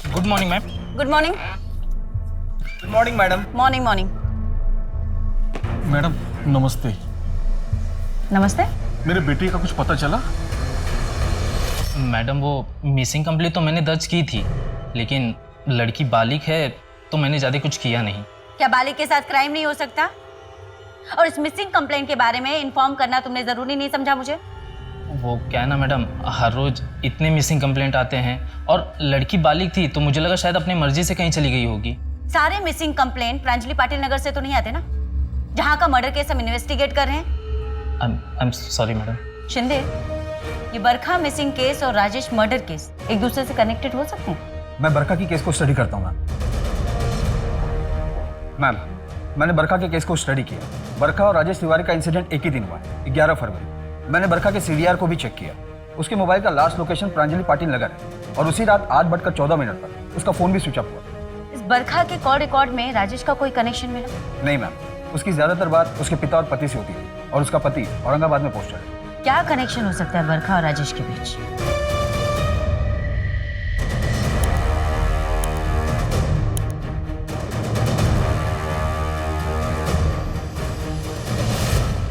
Good morning ma'am. Good morning. Good morning madam. Morning morning. Madam नमस्ते। नमस्ते। मेरे बेटे का कुछ पता चला? मैडम वो मिसिंग कंप्लेंट तो मैंने दर्ज की थी, लेकिन लड़की बालिग है तो मैंने ज़्यादा कुछ किया नहीं। क्या बालिग के साथ क्राइम नहीं हो सकता? और इस मिसिंग कंप्लेंट के बारे में इन्फॉर्म करना तुमने ज़रूरी नहीं समझा मुझे? वो क्या है ना मैडम, हर रोज़ इतने मिसिंग कंप्लेंट आते हैं और लड़की बालिग थी तो मुझे लगा शायद अपनी मर्जी से कहीं चली गई होगी। सारे मिसिंग कंप्लेंट प्रांजलि पाटिल नगर से तो नहीं आते ना, जहाँ का मर्डर केस हम इन्वेस्टिगेट कर रहे हैं। I am sorry madam. Shinde, ये बरखा मिसिंग केस और राजेश मर्डर केस एक दूसरे से कनेक्टेड हो सकते हैं? मैं बरखा की केस को स्टडी करता हूँ मैम। मैंने बरखा के केस को स्टडी किया। बरखा और राजेश तिवारी का इंसिडेंट एक ही दिन हुआ है, 11 फरवरी। मैंने बरखा के CDR को भी चेक किया। उसके मोबाइल का लास्ट लोकेशन प्रांजलि पाटिल नगर है और उसी रात 8:14 पर उसका फोन भी स्विच ऑफ हुआ। इस बरखा के कॉल रिकॉर्ड में राजेश का कोई कनेक्शन मिला? नहीं मैम, उसकी ज्यादातर बात उसके पिता और पति से होती थी और उसका पति औरंगाबाद में पोस्टर है। क्या कनेक्शन हो सकता है बरखा और राजेश के बीच?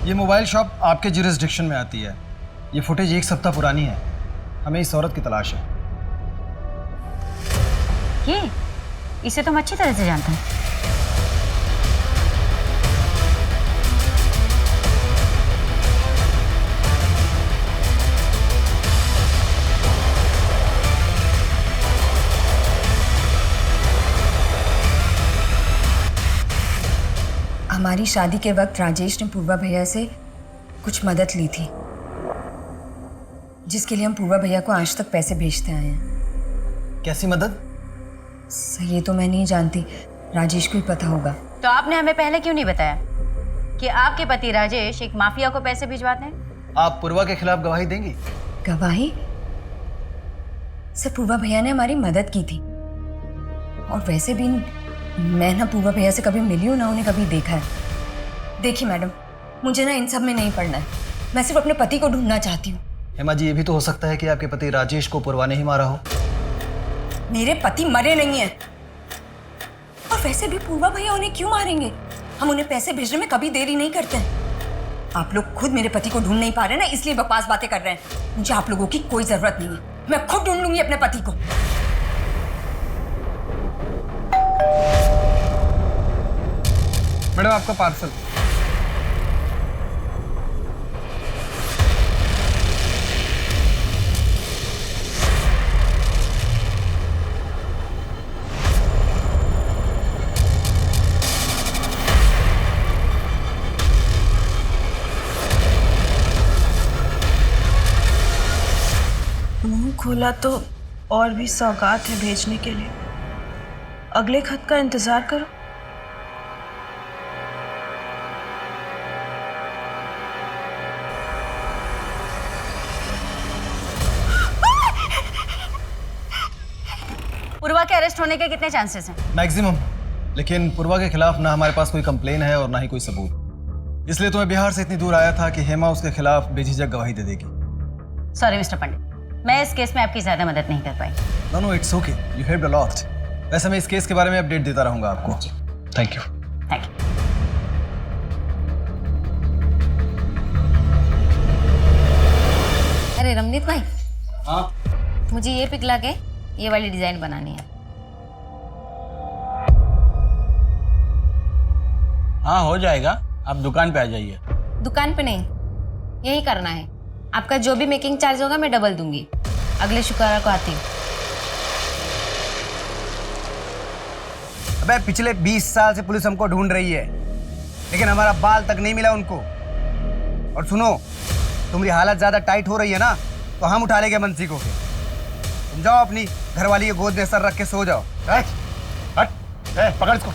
ये मोबाइल शॉप आपके जुरिस्डिक्शन में आती है। ये फुटेज 1 सप्ताह पुरानी है। हमें इस औरत की तलाश है। ये इसे तो हम अच्छी तरह से जानते हैं। हमारी शादी के वक्त राजेश ने पूर्वा भैया से कुछ मदद ली थी, जिसके लिए हम पूर्वा भैया को आज तक पैसे भेजते आए हैं। कैसी मदद? ये तो मैं नहीं जानती, राजेश को ही पता होगा। तो आपने हमें पहले क्यों नहीं बताया कि आपके पति राजेश एक माफिया को पैसे भिजवाते हैं? आप पूर्वा के खिलाफ गवाही देंगी? गवाही? सर, पूर्वा भैया ने हमारी मदद की थी और वैसे भी मैं ना पूर्वा भैया से कभी मिली हूँ ना उन्हें कभी देखा है। देखिए मैडम, मुझे ना इन सब में नहीं पड़ना है। मैं सिर्फ अपने पति को ढूंढना चाहती हूँ। हेमा जी, ये भी तो हो सकता है कि आपके पति राजेश को पूर्वा ने ही मारा हो। मेरे पति मरे नहीं हैं। और वैसे भी पूर्वा भैया उन्हें क्यों मारेंगे? हम उन्हें पैसे भेजने में कभी देरी नहीं करते हैं। आप लोग खुद मेरे पति को ढूंढ नहीं पा रहे ना, इसलिए बकवास बातें कर रहे हैं। मुझे आप लोगों की कोई जरूरत नहीं है। मैं खुद ढूंढ लूंगी अपने पति को। मैडम, आपका पार्सल। मुंह खोला तो और भी सौगात है भेजने के लिए। अगले खत का इंतजार करो। पूर्वा के अरेस्ट होने के कितने चांसेस हैं? मैक्सिमम। लेकिन पूर्वा के खिलाफ ना हमारे पास कोई कंप्लेन है और ना ही कोई सबूत। इसलिए तो मैं बिहार से इतनी दूर आया था कि हेमा उसके खिलाफ बेझिझक गवाही दे देगी। सॉरी मिस्टर पंडित, मैं इस केस में आपकी ज्यादा मदद नहीं कर पाई। No it's okay, you helped a lot. वैसे मैं इस केस के बारे में अपडेट देता रहूंगा आपको। Thank you. Thank you. अरे रमनीत भाई, हाँ मुझे ये पिक ला के ये वाली डिजाइन बनानी है। हाँ हो जाएगा, आप दुकान पे आ जाइए। दुकान पे नहीं, यही करना है। आपका जो भी मेकिंग चार्ज होगा मैं डबल दूंगी। अगले शुक्रवार को आती हूँ। अबे पिछले 20 साल से पुलिस हमको ढूंढ रही है, लेकिन हमारा बाल तक नहीं मिला उनको। और सुनो, तुम्हारी हालत ज्यादा टाइट हो रही है ना, तो हम उठा लेंगे मंसी को। तुम जाओ अपनी घरवाली के गोद में सर रख के सो जाओ। हट, पकड़ इसको।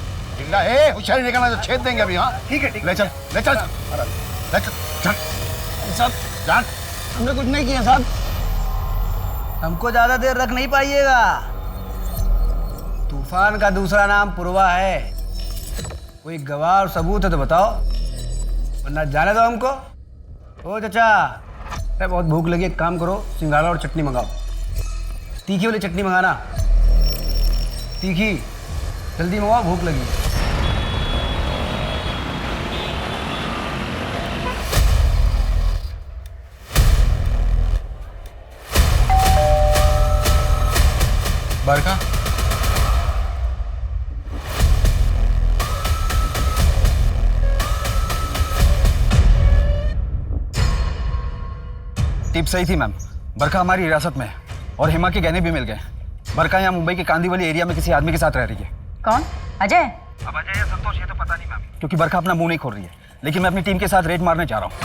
होशियारी निकालना तो छेद देंगे अभी। हाँ ठीक है, ले चल, ले चल, ले चल, चल। साहब जान, हमने कुछ नहीं किया साहब। हमको ज्यादा देर रख नहीं पाइएगा। तूफान का दूसरा नाम पुरवा है। कोई गवाह और सबूत है तो बताओ, वरना जाने दो हमको। ओ चाचा, अरे बहुत भूख लगी, एक काम करो, सिंघाड़ा और चटनी मंगाओ। तीखी वाली चटनी मंगाना, तीखी। जल्दी मंगाओ, भूख लगी। बरका, टिप सही थी मैम। बरखा हमारी हिरासत में है और हेमा के गहने भी मिल गए। बरखा यहाँ मुंबई के कांदीवली एरिया में किसी आदमी के साथ रह रही है। कौन? अजय? अब अजय या संतोष ये तो पता नहीं मैम, क्योंकि बरखा अपना मुंह नहीं खोल रही है। लेकिन मैं अपनी टीम के साथ रेड मारने जा रहा हूँ।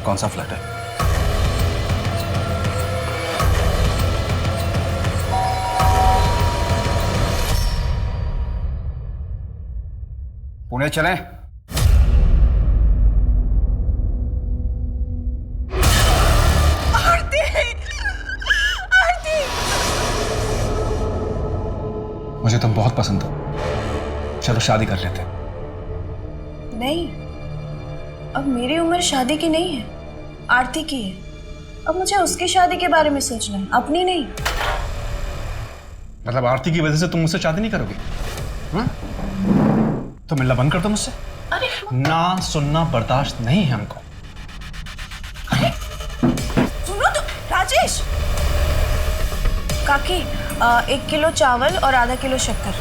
कौन सा फ्लैट है? पुणे चलें? मुझे तुम बहुत पसंद हो, चलो शादी कर लेते। नहीं, अब मेरी उम्र शादी की नहीं है, आरती की है। अब मुझे उसकी शादी के बारे में सोचना है, अपनी नहीं। मतलब आरती की वजह से तुम मुझसे शादी नहीं करोगी? तो मिलना बंद कर दो मुझसे। अरे ना सुनना बर्दाश्त नहीं है हमको। अरे सुनो तो राजेश। काकी, 1 किलो चावल और आधा किलो शक्कर।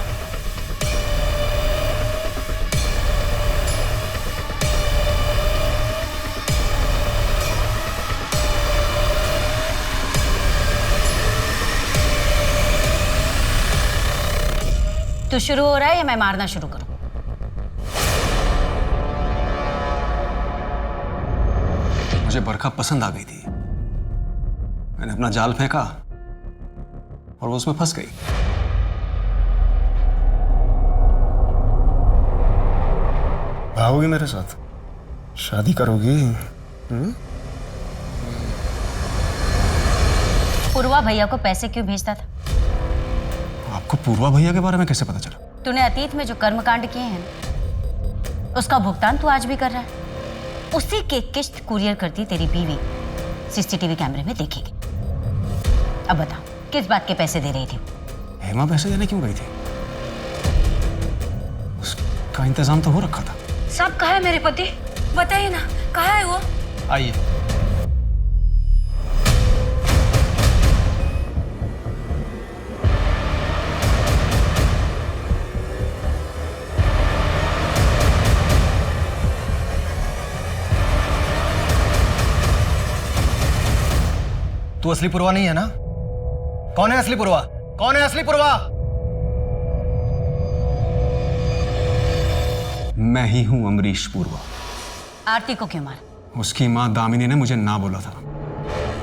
तो शुरू हो रहा है या मैं मारना शुरू करूं? मुझे बरखा पसंद आ गई थी, मैंने अपना जाल फेंका और वो उसमें फंस गई। भागोगी मेरे साथ? शादी करोगी? पूर्वा भैया को पैसे क्यों भेजता था? आपको पूर्वा भैया के बारे में कैसे पता चला? तूने अतीत में जो कर्मकांड किए हैं उसका भुगतान तू आज भी कर रहा है। उसी के किस्त कुरियर करती तेरी बीवी सीसीटीवी कैमरे में देखेगी। अब बता, किस बात के पैसे दे रही थी? हेमा पैसे देने क्यों गई थी? उसका इंतजाम तो हो रखा था। सब कहाँ है मेरे पति? बताइए ना, कहाँ है वो? आइए। तू असली पुरवा नहीं है ना? कौन है असली पुरवा? कौन है असली पुरवा? मैं ही हूं अमरीश पूर्वा। आरती को क्यों मारा? उसकी मां दामिनी ने मुझे ना बोला था।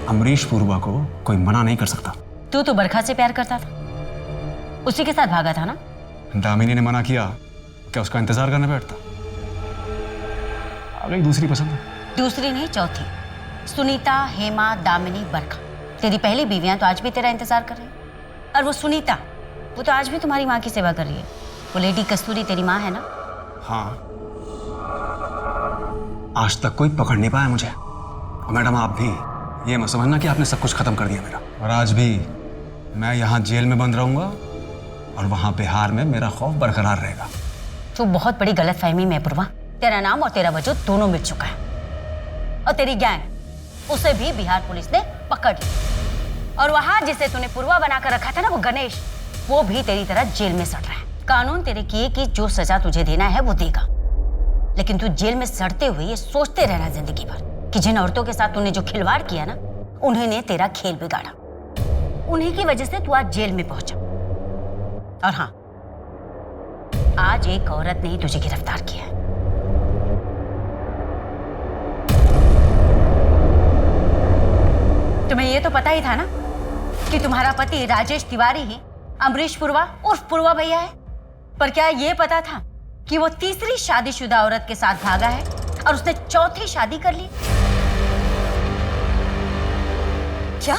अमरीश पूर्वा को कोई मना नहीं कर सकता। तू तो बरखा से प्यार करता था, उसी के साथ भागा था ना? दामिनी ने मना किया, क्या उसका इंतजार करने बैठता? आ गई दूसरी पसंद। दूसरी नहीं, चौथी। सुनीता, हेमा, दामिनी, बरखा, तेरी पहली बीवियां तो आज भी तेरा इंतजार कर रही हैं। और वो सुनीता, वो तो आज भी तुम्हारी माँ की सेवा कर रही है। वो लेडी कस्तूरी तेरी माँ है ना? हाँ, आज तक कोई पकड़ नहीं पाया मुझे। और मैडम आप भी ये मत समझना कि आपने सब कुछ खत्म कर दिया मेरा। और आज भी मैं यहाँ जेल में बंद रहूंगा और वहाँ बिहार में मेरा खौफ बरकरार रहेगा। तो बहुत बड़ी गलतफहमी में पूर्वा, तेरा नाम और तेरा वजूद दोनों मिट चुका है। और तेरी गैंग, उसे भी बिहार पुलिस ने पकड़ ली। और वहाँ जिसे तूने पूर्वा बनाकर रखा था ना, वो गणेश, वो भी तेरी तरह जेल में सड़ रहा है। कानून तेरे किए की जो सजा तुझे देना है वो देगा, लेकिन तू जेल में सड़ते हुए ये सोचते रहना जिंदगी भर कि जिन औरतों के साथ तूने जो खिलवाड़ किया ना, उन्हीं ने तेरा खेल बिगाड़ा। उन्हीं की वजह से तू आज जेल में पहुंचा। और हाँ, आज एक औरत ने ही तुझे गिरफ्तार किया है। तुम्हें ये तो पता ही था ना कि तुम्हारा पति राजेश तिवारी ही अमरीश पुरवा उर्फ पुरवा भैया है, पर क्या ये पता था कि वो तीसरी शादीशुदा औरत के साथ भागा है और उसने चौथी शादी कर ली? क्या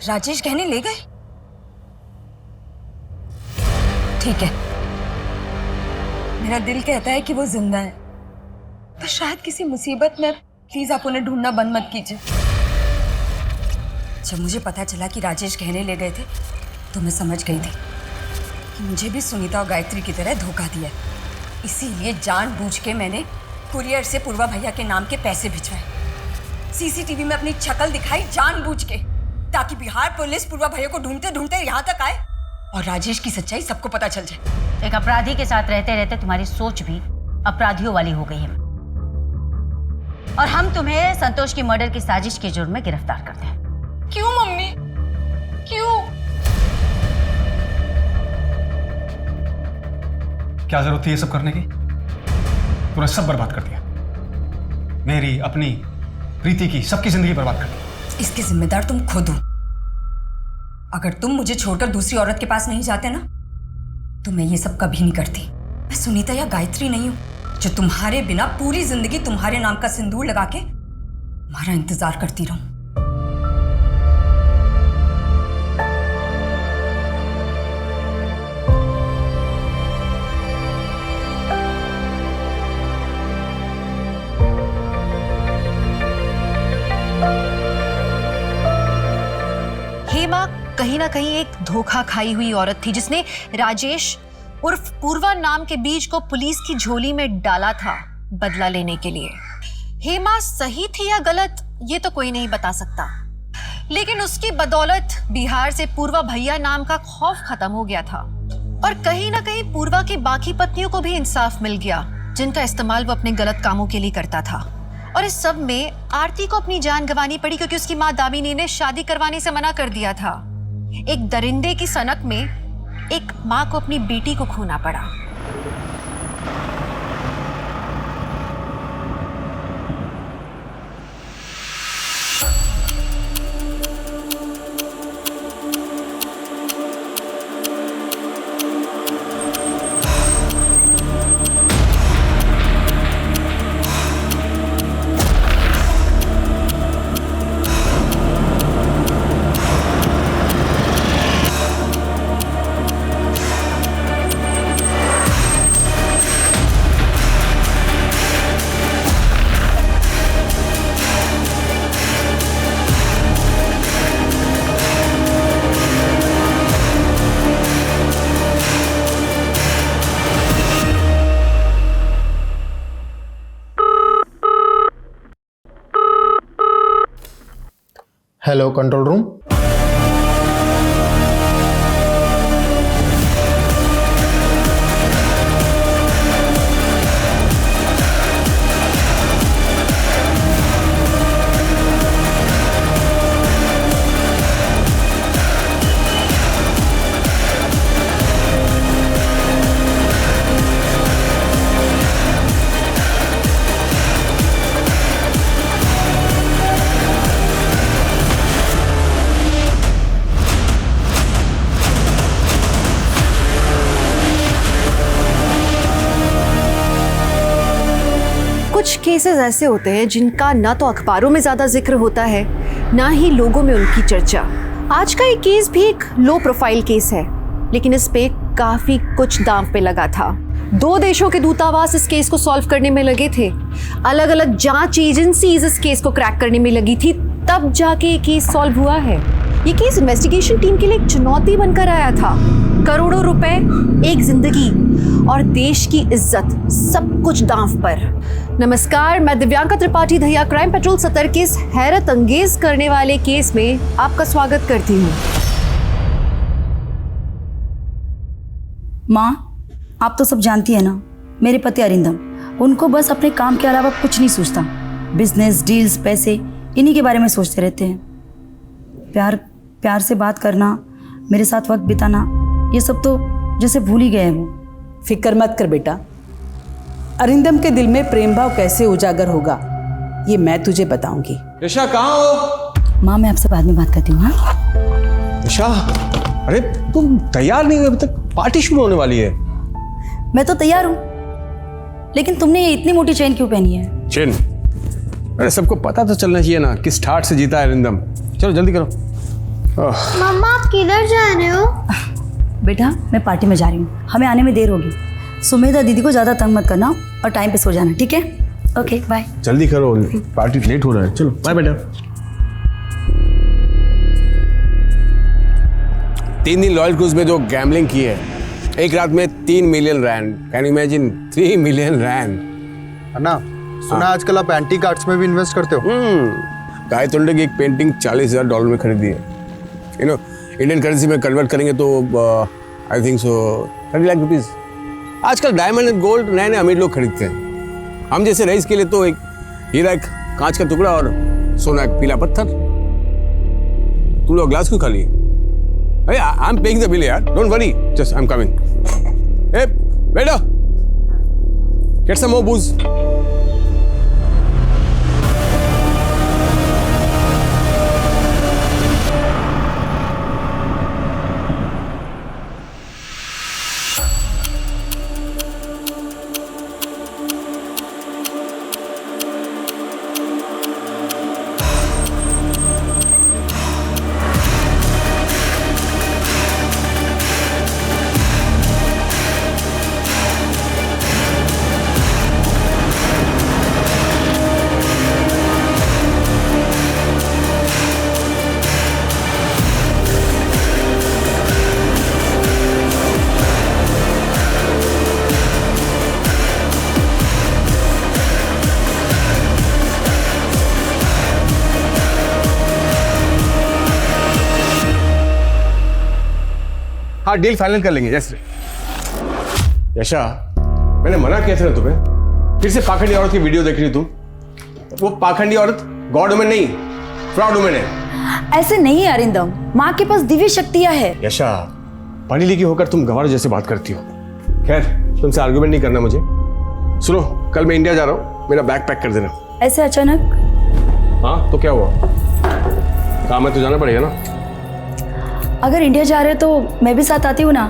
राजेश गहने ले गए? ठीक है, मेरा दिल कहता है कि वो जिंदा है, पर शायद किसी मुसीबत में। प्लीज आप उन्हें ढूंढना बंद मत कीजिए। जब मुझे पता चला कि राजेश गहने ले गए थे तो मैं समझ गई थी कि मुझे भी सुनीता और गायत्री की तरह धोखा दिया। इसीलिए जानबूझ के मैंने कुरियर से पूर्वा भैया के नाम के पैसे भिजवाए, सीसीटीवी में अपनी शक्ल दिखाई जानबूझ के, ताकि बिहार पुलिस पूर्वा भैया को ढूंढते ढूंढते यहाँ तक आए और राजेश की सच्चाई सबको पता चल जाए। एक अपराधी के साथ रहते रहते तुम्हारी सोच भी अपराधियों वाली हो गई है, और हम तुम्हें संतोष की मर्डर की साजिश के जुर्म में गिरफ्तार करते हैं। क्यों मम्मी, क्यों? क्या जरूरत थी ये सब करने की? तूने सब बर्बाद कर दिया, मेरी, अपनी, प्रीति की, सबकी जिंदगी बर्बाद कर दी। इसके जिम्मेदार तुम खुद हो। अगर तुम मुझे छोड़कर दूसरी औरत के पास नहीं जाते ना, तो मैं ये सब कभी नहीं करती। मैं सुनीता या गायत्री नहीं हूं जो तुम्हारे बिना पूरी जिंदगी तुम्हारे नाम का सिंदूर लगा के तुम्हारा इंतजार करती रहूं। हेमा कहीं ना कहीं एक धोखा खाई हुई औरत थी, जिसने राजेश उर्फ पूर्वा नाम के बीज को पुलिस की झोली में डाला था बदला लेने के लिए। हेमा सही थी या गलत, ये तो कोई नहीं बता सकता, लेकिन उसकी बदौलत बिहार से पूर्वा भैया नाम का खौफ खत्म हो गया था। और कहीं ना कहीं पूर्वा की बाकी पत्नियों को भी इंसाफ मिल गया, जिनका इस्तेमाल वो अपने गलत कामों के लिए करता था। और इस सब में आरती को अपनी जान गंवानी पड़ी क्योंकि उसकी माँ दामिनी ने शादी करवाने से मना कर दिया था। एक दरिंदे की सनक में एक माँ को अपनी बेटी को खोना पड़ा। Hello control room. कुछ केसेस ऐसे होते हैं जिनका ना तो अखबारों में ज़्यादा जिक्र होता है, ना ही लोगों में उनकी चर्चा। आज का ये केस भी एक लो प्रोफाइल केस है, लेकिन इस पे काफी कुछ दांव पे लगा था। 2 देशों के दूतावास इस केस को सॉल्व करने में लगे थे, अलग अलग जांच एजेंसीज इस केस को क्रैक करने में लगी थी, तब जाके ये केस सॉल्व हुआ है। ये केस इन्वेस्टिगेशन टीम के लिए एक चुनौती बनकर आया था। करोड़ों रुपए, एक जिंदगी और देश की इज्जत, सब कुछ दांव पर। नमस्कार, मैं दिव्यांका त्रिपाठी दहिया क्राइम पेट्रोल सतर के इस हैरत अंगेज करने वाले केस में आपका स्वागत करती हूँ। माँ, आप तो सब जानती है ना, मेरे पति अरिंदम, उनको बस अपने काम के अलावा कुछ नहीं सूझता। बिजनेस, डील्स, पैसे, इन्हीं के बारे में सोचते रहते हैं। प्यार से बात करना, मेरे साथ वक्त बिताना, ये सब तो जैसे भूल ही गए हैं वो। फिक्र मत कर बेटा, अरिंदम के दिल में प्रेम भाव कैसे उजागर होगा ये मैं तुझे बताऊंगी। यशा कहाँ हो? माँ, मैं आपसे बाद में बात करती हूँ। हाँ यशा, अरे तुम तैयार नहीं हुई अभी तक, पार्टी शुरू होने वाली है। मैं तो तैयार हूँ, लेकिन तुमने ये इतनी मोटी चेन क्यों पहनी है? चेन? अरे सबको पता तो चलना चाहिए ना किस ठाट से जीता है अरिंदम। चलो जल्दी करो। मम्मा, आप किधर जा रहे हो? बेटा, मैं पार्टी में जा रही हूँ, हमें आने में देर होगी। सुमेधा दीदी को ज़्यादा तंग मत करना और टाइम पे सो जाना, ठीक है? Okay, bye. जल्दी करो, पार्टी लेट हो रहा है। चलो बाय बेटा। 3 दिन लॉयल क्रूज में जो गैम्बलिंग की है, एक रात में 3 million rand. Can you imagine? 3 million rand. Anna, सुना आजकल आप एंटी कार्ड्स में भी इन्वेस्ट करते हो? गाय तोंडे की एक पेंटिंग $40,000 में खरीदी है। यू नो, इंडियन करेंसी में कन्वर्ट करेंगे तो I think so 30 lakh rupees. आजकल डायमंड एंड गोल्ड नए नए अमीर लोग खरीदते हैं। हम जैसे रईस के लिए तो एक हीरा, एक कांच का टुकड़ा और सोना एक पीला पत्थर। तुम लोग ग्लास क्यों खाली? अरे I am paying the bill यार, don't worry, just I am coming. ए बेटा, गेट सम मोर बूज। हाँ, डील फाइनल कर लेंगे। यस यशा, मैंने मना किया था ना तुम्हें। फिर से पाखंडी औरत की वीडियो देख रही तुम। वो पाखंडी औरत गॉड वुमन नहीं, फ्रॉड वुमन है। ऐसे नहीं है अरिंदम, माँ के पास दिव्य शक्तियाँ है। यशा, पढ़ी लिखी होकर तुम गंवार जैसे बात करती हो। खैर, तुमसे आर्गुमेंट नहीं करना मुझे। सुनो, कल मैं इंडिया जा रहा हूँ, मेरा बैग पैक कर देना। ऐसे अचानक? हाँ तो क्या हुआ, काम है तो जाना पड़ेगा ना। अगर इंडिया जा रहे तो मैं भी साथ आती हूँ ना।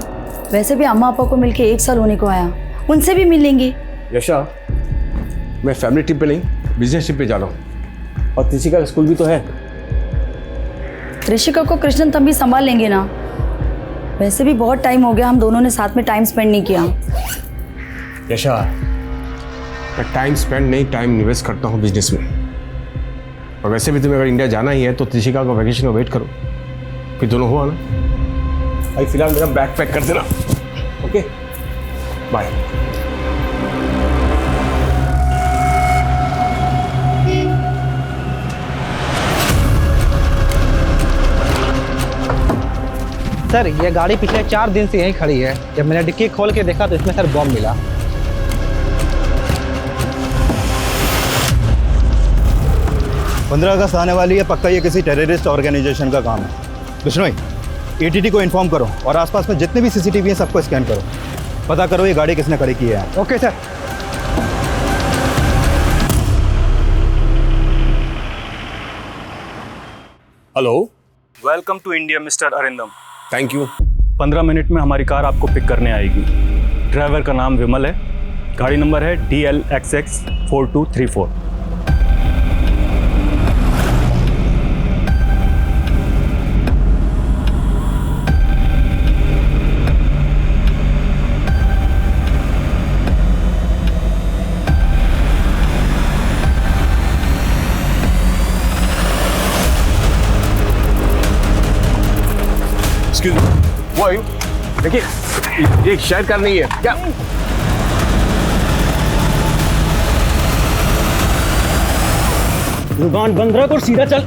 वैसे भी अम्मा पापा को मिलके 1 साल होने को आया, उनसे भी मिल लेंगे। यशा, मैं फैमिली ट्रिप पे नहीं, बिजनेस ट्रिप पे जा रहा हूँ। और त्रिशिका का स्कूल भी तो है। त्रिशिका को कृष्णन तब भी संभाल लेंगे ना। वैसे भी बहुत टाइम हो गया हम दोनों ने साथ में टाइम स्पेंड नहीं किया। यशा, मैं टाइम स्पेंड नहीं, टाइम इन्वेस्ट करता हूँ बिजनेस में। और वैसे भी तुम्हें अगर इंडिया जाना ही है तो त्रिशिका को वैकेशन में वेट करो, फिर दोनों हो आना। भाई फिलहाल मेरा बैग पैक कर देना। Okay, bye. सर, ये गाड़ी पिछले 4 दिन से यहीं खड़ी है। जब मैंने डिक्की खोल के देखा तो इसमें सर बॉम्ब मिला। पंद्रह अगस्त आने वाली है, पक्का ये किसी टेररिस्ट ऑर्गेनाइजेशन का काम है। बिश्नोई, एटीटी को इन्फॉर्म करो और आसपास में जितने भी सीसीटीवी हैं सबको स्कैन करो, पता करो ये गाड़ी किसने खड़ी की है। Okay sir. Hello, welcome to India mister Arindam. Thank you. 15 minute में हमारी कार आपको पिक करने आएगी। ड्राइवर का नाम विमल है, गाड़ी नंबर है DLXX 4234। वो आयु देखिए, ये शायद कार नहीं है क्या? जुबान बंद रख और सीधा चल।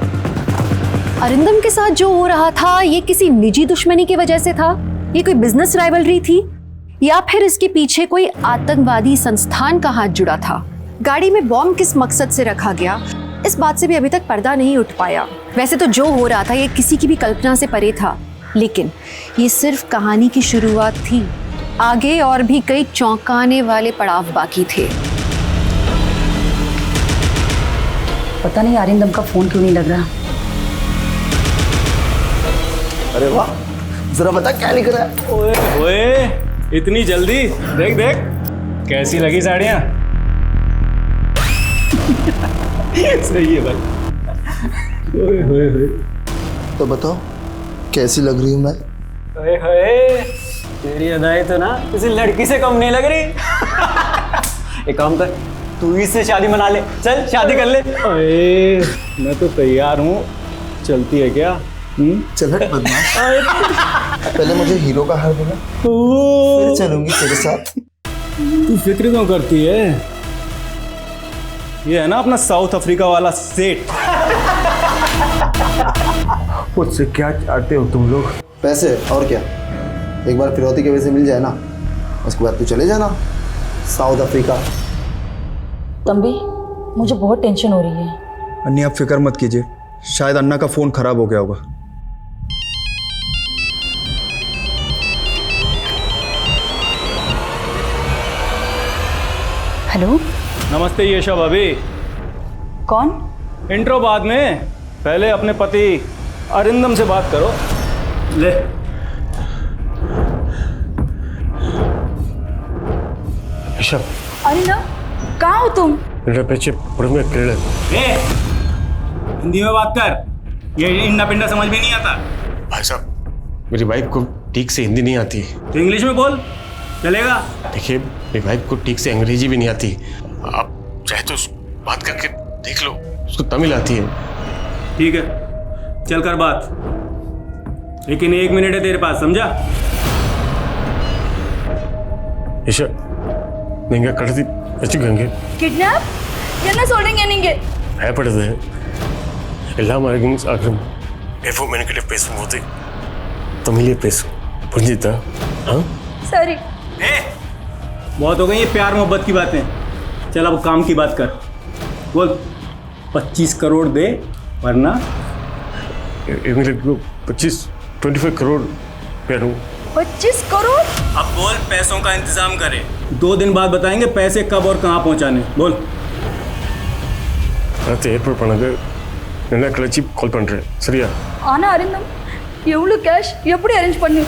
अरिंदम के साथ जो हो रहा था ये किसी निजी दुश्मनी की वजह से था, ये कोई बिजनेस राइवलरी थी, या फिर इसके पीछे कोई आतंकवादी संस्थान का हाथ जुड़ा था? गाड़ी में बॉम्ब किस मकसद से रखा गया, इस बात से भी अभी तक पर्दा नहीं उठ पाया। वैसे तो जो हो रहा था ये किसी की भी कल्पना से परे था, लेकिन ये सिर्फ कहानी की शुरुआत थी। आगे और भी कई चौंकाने वाले पड़ाव बाकी थे। पता नहीं अरिंदम का फोन क्यों नहीं लग रहा। अरे वाह, जरा बता क्या लिख रहा है? ओए ओए, इतनी जल्दी? देख देख कैसी लगी साड़ियाँ। सही है भाई। ओए होए होए। तो बताओ कैसी लग रही हूँ मैं? ओए होए, तेरी अदाएं तो ना किसी लड़की से कम नहीं लग रही। एक काम कर, तू इससे शादी मना ले, चल शादी कर ले। ओए, मैं तो तैयार हूँ, चलती है क्या? चल हट बदमाश। पहले मुझे हीरो का हार देना, फिर चलूंगी तेरे साथ। तू फिक्र क्यों करती है? ये है ना अपना साउथ अफ्रीका वाला सेठ। मुझसे क्या चाहते हो तुम लोग? पैसे और क्या? एक बार फिरौती के वजह से मिल जाए ना, उसके बाद तू चले जाना साउथ अफ्रीका। तंबी, मुझे बहुत टेंशन हो रही है। अन्नी आप फिक्र मत कीजिए, शायद अन्ना का फोन खराब हो गया होगा। हेलो, नमस्ते यशा भाभी। कौन? इंट्रो बाद में, पहले अपने पति अरिंदम से बात करो। ले। यशा, अरिंदम, कहाँ हो तुम? मेरे पीछे में कीड़े। हिंदी में बात कर, ये इंडा पिंडा समझ में नहीं आता। भाई साहब, मेरी वाइफ को ठीक से हिंदी नहीं आती। तो इंग्लिश में बोल, चलेगा? देखिए, मेरी वाइफ को ठीक से अंग्रेजी भी नहीं आती। आप चाहे तो बात करके देख लो, उसको तमिल आती है। ठीक है, चल कर बात, लेकिन 1 मिनट है तेरे पास, समझा? ईशा, नहीं कड़ती गंगे किडनैप? என்ன சொல்றீங்க நீங்க? பயப்படுது. எல்லாம் ஆகும். எப்போ மெனக்கிட்ட பேசும்போது தமிழே பேசும், புரிஞ்சுதா? हाँ? सॉरी। बहुत हो गई ये प्यार मोहब्बत की बातें, चल अब काम की बात कर। बोल, 25 करोड़ दे वरना 25 करोड़ प्यार। 25 करोड़? अब बोल, पैसों का इंतजाम करें, 2 दिन बाद बताएंगे पैसे कब और कहाँ पहुँचाने। बोल। ஏற்பாடு பண்ணது என்ன கழிச்சு கால் பண்ணுறேன், சரியா? ஆனா அரிந்தம், எவ்வளவு கேஷ் எப்படி அரேஞ்ச் பண்ணி?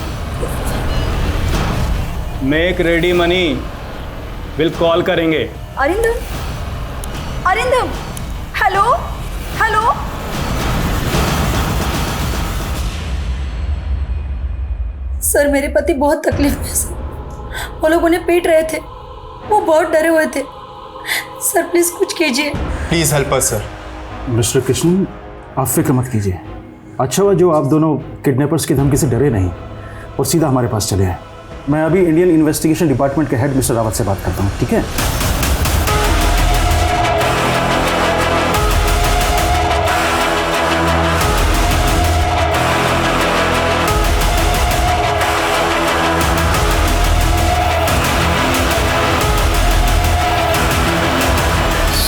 Make ready money, will call करेंगे। Arindam, Arindam, hello hello. Sir, मेरे पति बहुत तकलीफ में सर, वो लोग उन्हें पीट रहे थे, वो बहुत डरे हुए थे। सर प्लीज कुछ कीजिए। Please help us sir. Mister Krishna, आप फिक्र मत कीजिए। अच्छा हुआ जो आप दोनों किडनैपर्स की धमकी से डरे नहीं और सीधा हमारे पास चले आए। मैं अभी इंडियन इन्वेस्टिगेशन डिपार्टमेंट के हेड मिस्टर रावत से बात करता हूँ, ठीक है?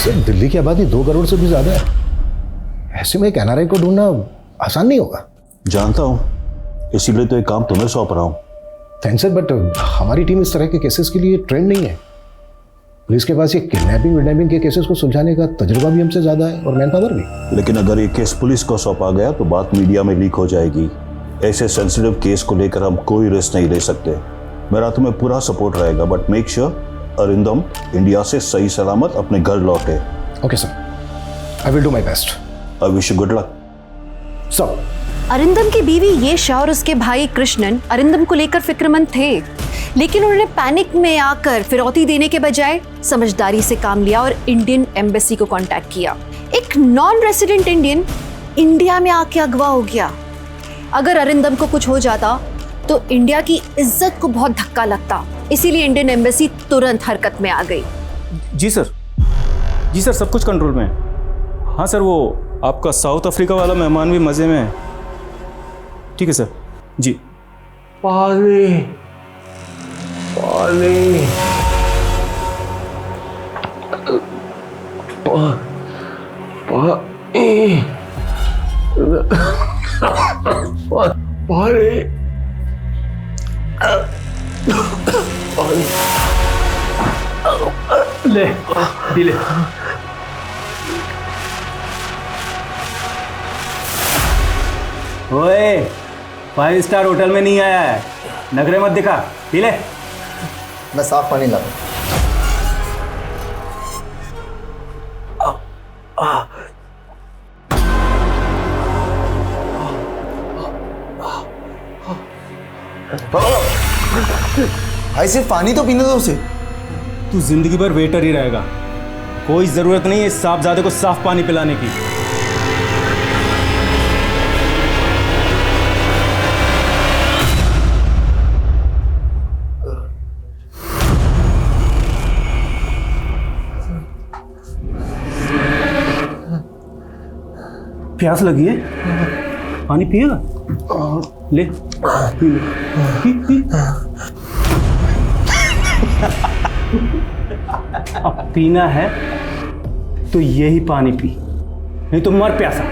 सर, दिल्ली की आबादी 2 करोड़ से भी ज्यादा है, ऐसे में एक एनआरआई को ढूंढना आसान नहीं होगा। जानता हूँ, इसीलिए तो एक काम तुम्हें सौंप रहा हूँ। थैंक्स सर, बट हमारी टीम इस तरह के केसेस के लिए ट्रेंड नहीं है। पुलिस के पास ये किडनैपिंग के केसेस को सुलझाने का तजुर्बा भी हमसे ज्यादा है और मैन पावर भी। लेकिन अगर ये केस पुलिस को सौंपा गया तो बात मीडिया में लीक हो जाएगी। ऐसे सेंसिटिव केस को लेकर हम कोई रिस्क नहीं ले सकते। मेरा तुम्हें पूरा सपोर्ट रहेगा, but make sure Arindam India से सही सलामत अपने घर लौटे। Okay sir, I will do my best. I wish you good luck. Sir, Arindam की बीवी येशा और उसके भाई कृष्णन अरिंदम को लेकर फिक्रमंद थे, लेकिन उन्होंने पैनिक में आकर फिरौती देने के बजाय समझदारी से काम लिया और इंडियन एम्बेसी को कांटेक्ट किया। एक नॉन रेसिडेंट इंडियन इंडिया में आके अगवा हो गया। अगर अरिंदम को कुछ हो जाता तो इंडिया की इज्जत को बहुत धक्का लगता, इसीलिए इंडियन एम्बेसी तुरंत हरकत में आ गई। जी सर, सब कुछ कंट्रोल में है। हाँ सर, वो आपका साउथ अफ्रीका वाला मेहमान भी मज़े में है। ठीक है सर। जी। पानी पानी ले पी ले। ओए, 5 स्टार होटल में नहीं आया है, नखरे मत दिखा, पी ले। मैं साफ पानी ला रहा हूं। भाई सिर्फ पानी तो पीने दो उसे। तू जिंदगी भर वेटर ही रहेगा, कोई जरूरत नहीं है इस साहबजादे को साफ पानी पिलाने की। प्यास लगी है, पानी पिएगा? ले पी ले, पी। अब पीना है तो यही पानी पी, नहीं तो मर प्यासा।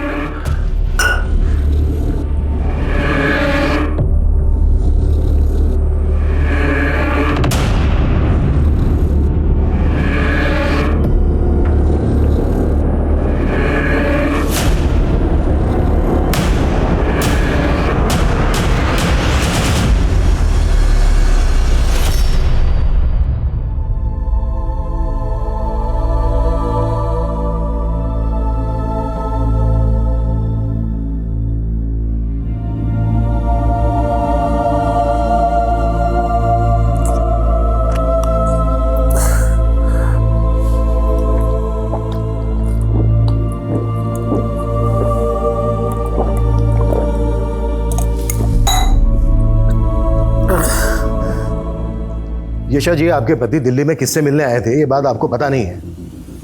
यशा जी, आपके पति दिल्ली में किससे मिलने आए थे ये बात आपको पता नहीं है?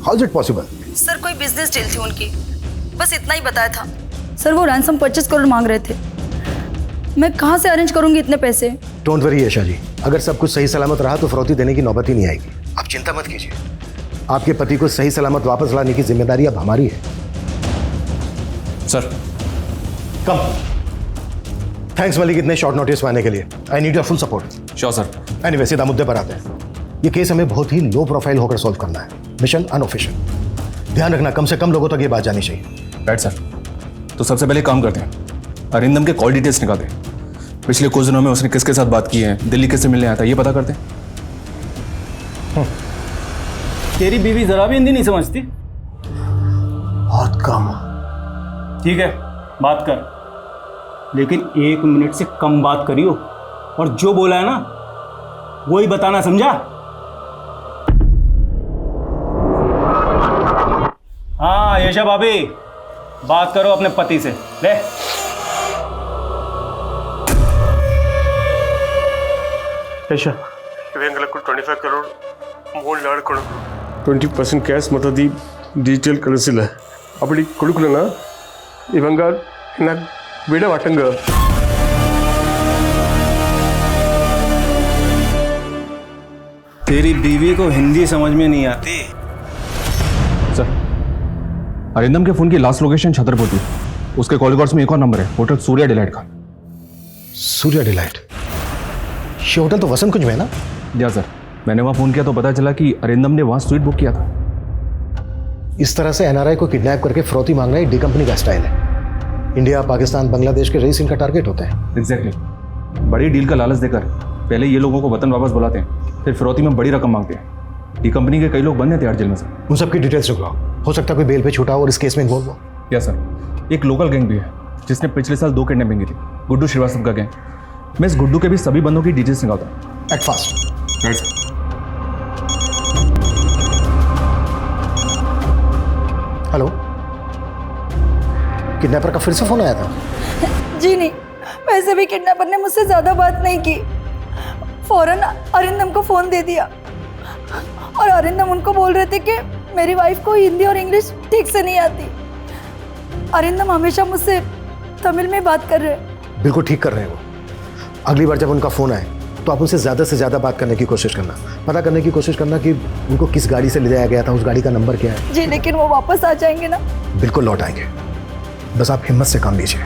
How is it possible? Sir कोई बिजनेस डील थी उनकी, बस इतना ही बताया था। सर वो रैंसम 25 करोड़ मांग रहे थे, मैं कहाँ से अरेंज करूंगी इतने पैसे? डोंट वरी यशा जी, अगर सब कुछ सही सलामत रहा तो फिरौती देने की नौबत ही नहीं आएगी। आप चिंता मत कीजिए, आपके पति को सही सलामत वापस लाने की जिम्मेदारी अब हमारी है। सर कम। थैंक्स मलिक इतने शॉर्ट नोटिस में आने के लिए। I need your full support. Sure sir. Anyway, सीधा मुद्दे पर आते हैं। ये केस हमें बहुत ही लो प्रोफाइल होकर सॉल्व करना है, मिशन अनऑफिशियल। ध्यान रखना, कम से कम लोगों तक ये बात जानी चाहिए। Right sir. तो सबसे पहले काम करते हैं, अरिंदम के कॉल डिटेल्स निकालते हैं। पिछले कुछ दिनों में उसने किसके साथ बात की है, दिल्ली किससे मिलने आया था, ये पता करते हैं। तेरी बीवी जरा भी हिंदी नहीं समझती? बहुत कम। ठीक है, बात कर, लेकिन 1 मिनट से कम बात करियो, और जो बोला है ना वही बताना, समझा? हाँ यशा भाभी, बात करो अपने पति से। ले ಯಶ ಇವೆಂಗಲಕ್ಕೂ 25 ಕರೋಡ್ ಮೂರು ಲಾಡ್ ಕೊಡು 20% ಕ್ಯಾಶ್ ಮತ್ತದಿ ಡಿಜಿಟಲ್ ಕಳಿಸಿಲ್ಲ ಅಪ್ಪಡಿ ಕೊಡುಕಲನ ಇವಂಗ ನಾ ಬಿಡ ವಾಟಂಗ तेरी बीवी को हिंदी समझ में नहीं आती। सर, अरिंदम के फोन की लास्ट लोकेशन छतरपुर, उसके कॉल रिकॉर्ड्स में एक और नंबर है, होटल सूर्या डिलाइट का। सूर्या डिलाइट? ये होटल तो वसंत कुंज में है ना? या सर, मैंने वहाँ फोन किया तो पता चला कि अरिंदम ने वहाँ स्वीट बुक किया था। इस तरह से एनआरआई को किडनैप करके फिरौती मांगना डी कंपनी का स्टाइल है। इंडिया, पाकिस्तान, बांग्लादेश के रईस इनका टारगेट होते हैं। एग्जैक्टली। बड़ी डील का लालच देकर पहले ये लोगों को वतन वापस बुलाते हैं, फिर फिरौती में बड़ी रकम मांगते हैं। डी कंपनी के कई लोग बंद हैं तिहाड़ जेल में। सर उन सबकी डिटेल्स निकलाओ, हो सकता है कोई बेल पे छूटा हो और इस केस में इन्वॉल्व हो। या सर, एक लोकल गैंग भी है जिसने पिछले साल 2 किडनैपिंग की थी, गुड्डू श्रीवास्तव का गैंग। मैं इस गुड्डू के भी सभी बंदों की डिटेल्स निकालता हूँ। Act fast. Right sir. Hello, kidnapper का फिर से फोन आया था? जी नहीं, मैं से भी किडनैपर ने मुझसे ज्यादा बात नहीं की, फौरन अरिंदम को फोन दे दिया और अरिंदम उनको बोल रहे थे कि मेरी वाइफ को हिंदी और इंग्लिश ठीक से नहीं आती। अरिंदम हमेशा मुझसे तमिल में बात कर रहे हैं। बिल्कुल ठीक कर रहे हैं वो। अगली बार जब उनका फ़ोन आए तो आप उनसे ज़्यादा से ज़्यादा बात करने की कोशिश करना, पता करने की कोशिश करना कि उनको किस गाड़ी से ले जाया गया था, उस गाड़ी का नंबर क्या है। जी लेकिन वो वापस आ जाएंगे ना? बिल्कुल लौट आएंगे, बस आप हिम्मत से काम लीजिए।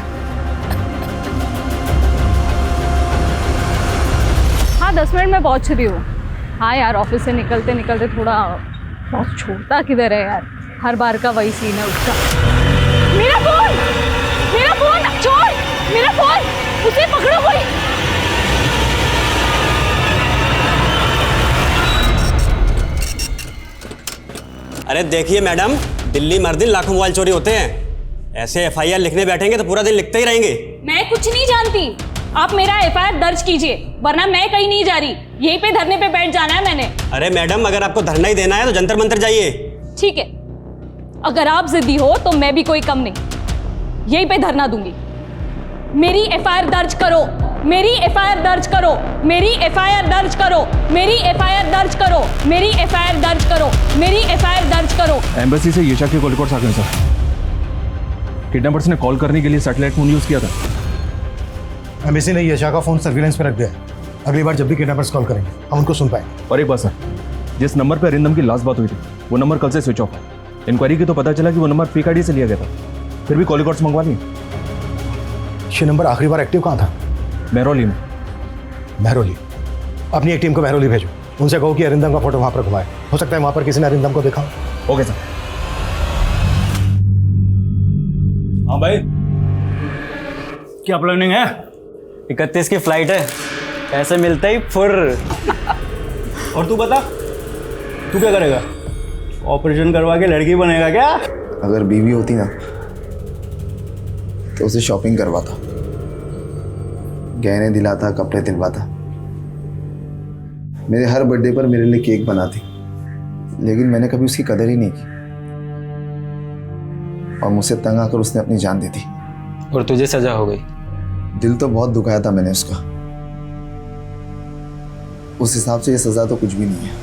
हाँ 10 मिनट में पहुंच रही हूँ। हाँ यार ऑफिस से निकलते निकलते थोड़ा बहुत छोड़ता किधर है यार, हर बार का वही सीन है उसका। मेरा फोन चोर, मेरा फोन, उसे पकड़ो कोई। अरे देखिए मैडम, दिल्ली में हर दिन लाखों मोबाइल चोरी होते हैं। ऐसे एफआईआर लिखने बैठेंगे तो पूरा दिन लिखते ही रहेंगे। मैं कुछ नहीं जानती, आप मेरा एफआईआर दर्ज कीजिए वरना मैं कहीं नहीं जा रही, यहीं पे धरने पे बैठ जाना है मैंने। अरे मैडम, अगर आपको धरना ही देना है तो जंतर मंतर जाइए। ठीक है, अगर आप जिद्दी हो तो मैं भी कोई कम नहीं, यहीं पे धरना दूंगी। मेरी एफआईआर दर्ज करो, मेरी एफआईआर दर्ज करो, मेरी एफआईआर दर्ज करो, मेरी एफआईआर दर्ज करो, मेरी एफआईआर दर्ज करो, मेरी एफआईआर दर्ज करो। एम्बेसी से यशा के कॉल रिकॉर्ड्स आ गए सर। किडनैपर्स ने कॉल करने के लिए सैटेलाइट फोन यूज किया था। एम्बेसी ने यशा का फ़ोन सर्विलेंस पे रख दिया है। अगली बार जब भी किडनैपर्स कॉल करेंगे हम उनको सुन पाएंगे। और एक बात सर, जिस नंबर पर अरिंदम की लास्ट बात हुई थी वो नंबर कल से स्विच ऑफ है। इंक्वायरी की तो पता चला कि वो नंबर फेक आईडी से लिया गया था, फिर भी कॉल रिकॉर्ड्स मंगवा लिए। ये नंबर आखिरी बार एक्टिव कहाँ था? महरौली में। महरौली? अपनी एक टीम को महरौली भेजो, उनसे कहो कि अरिंदम का फोटो वहाँ पर घुमाए, हो सकता है वहाँ पर किसी ने अरिंदम को देखा। Okay sir. हाँ भाई, क्या प्लानिंग है? 31 की फ्लाइट है, पैसे मिलते ही फुर। और तू बता, तू क्या करेगा? ऑपरेशन करवा के लड़की बनेगा क्या? अगर बीवी होती ना तो उसे शॉपिंग करवाता, गहने दिलाता, कपड़े दिलवाता, मेरे हर बर्थडे पर मेरे लिए केक बनाती, लेकिन मैंने कभी उसकी कदर ही नहीं की और मुझसे तंग आकर उसने अपनी जान दे दी। और तुझे सजा हो गई? दिल तो बहुत दुखाया था मैंने उसका, उस हिसाब से ये सजा तो कुछ भी नहीं है।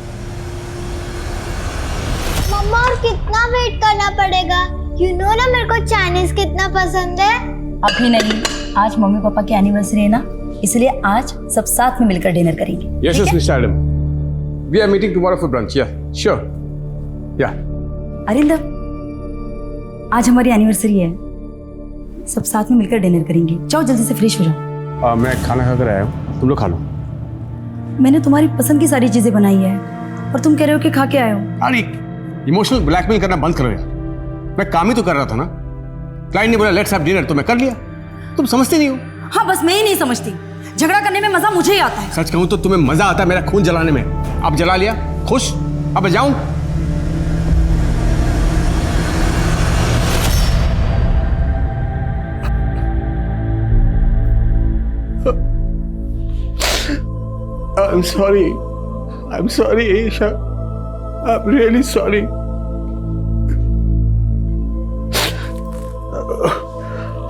मम्मा और कितना वेट करना पड़ेगा? यू नो ना मेरे को चाइनीज कितना पसंद है। अभी नहीं, आज मम्मी पापा की एनिवर्सरी है ना, इसलिए आज सब साथ में मिलकर डिनर करेंगे। Yes, yes, Mr. Adam. We are meeting tomorrow for brunch. Yeah, sure. Yeah. Arindam, आज हमारी एनिवर्सरी है, सब साथ में मिलकर डिनर करेंगे। जाओ जल्दी से फ्रेश हो जाओ। मैं खाना खा कर आया हूँ, तुम लोग खा लो। मैंने तुम्हारी पसंद की सारी चीजें बनाई है और तुम कह रहे हो कि खा के आए हो। अरे इमोशनल ब्लैकमेल करना बंद करो यार, मैं काम ही तो कर रहा था ना। क्लाइंट ने बोला लेट्स हैव डिनर तो मैं कर लिया, तुम समझते नहीं हो। हाँ बस मैं ही नहीं समझती, झगड़ा करने में मजा मुझे ही आता है। सच कहूं तो तुम्हें मजा आता है मेरा खून जलाने में। अब जला लिया, खुश? अब मैं जाऊं? I'm sorry, Aisha. I'm really sorry.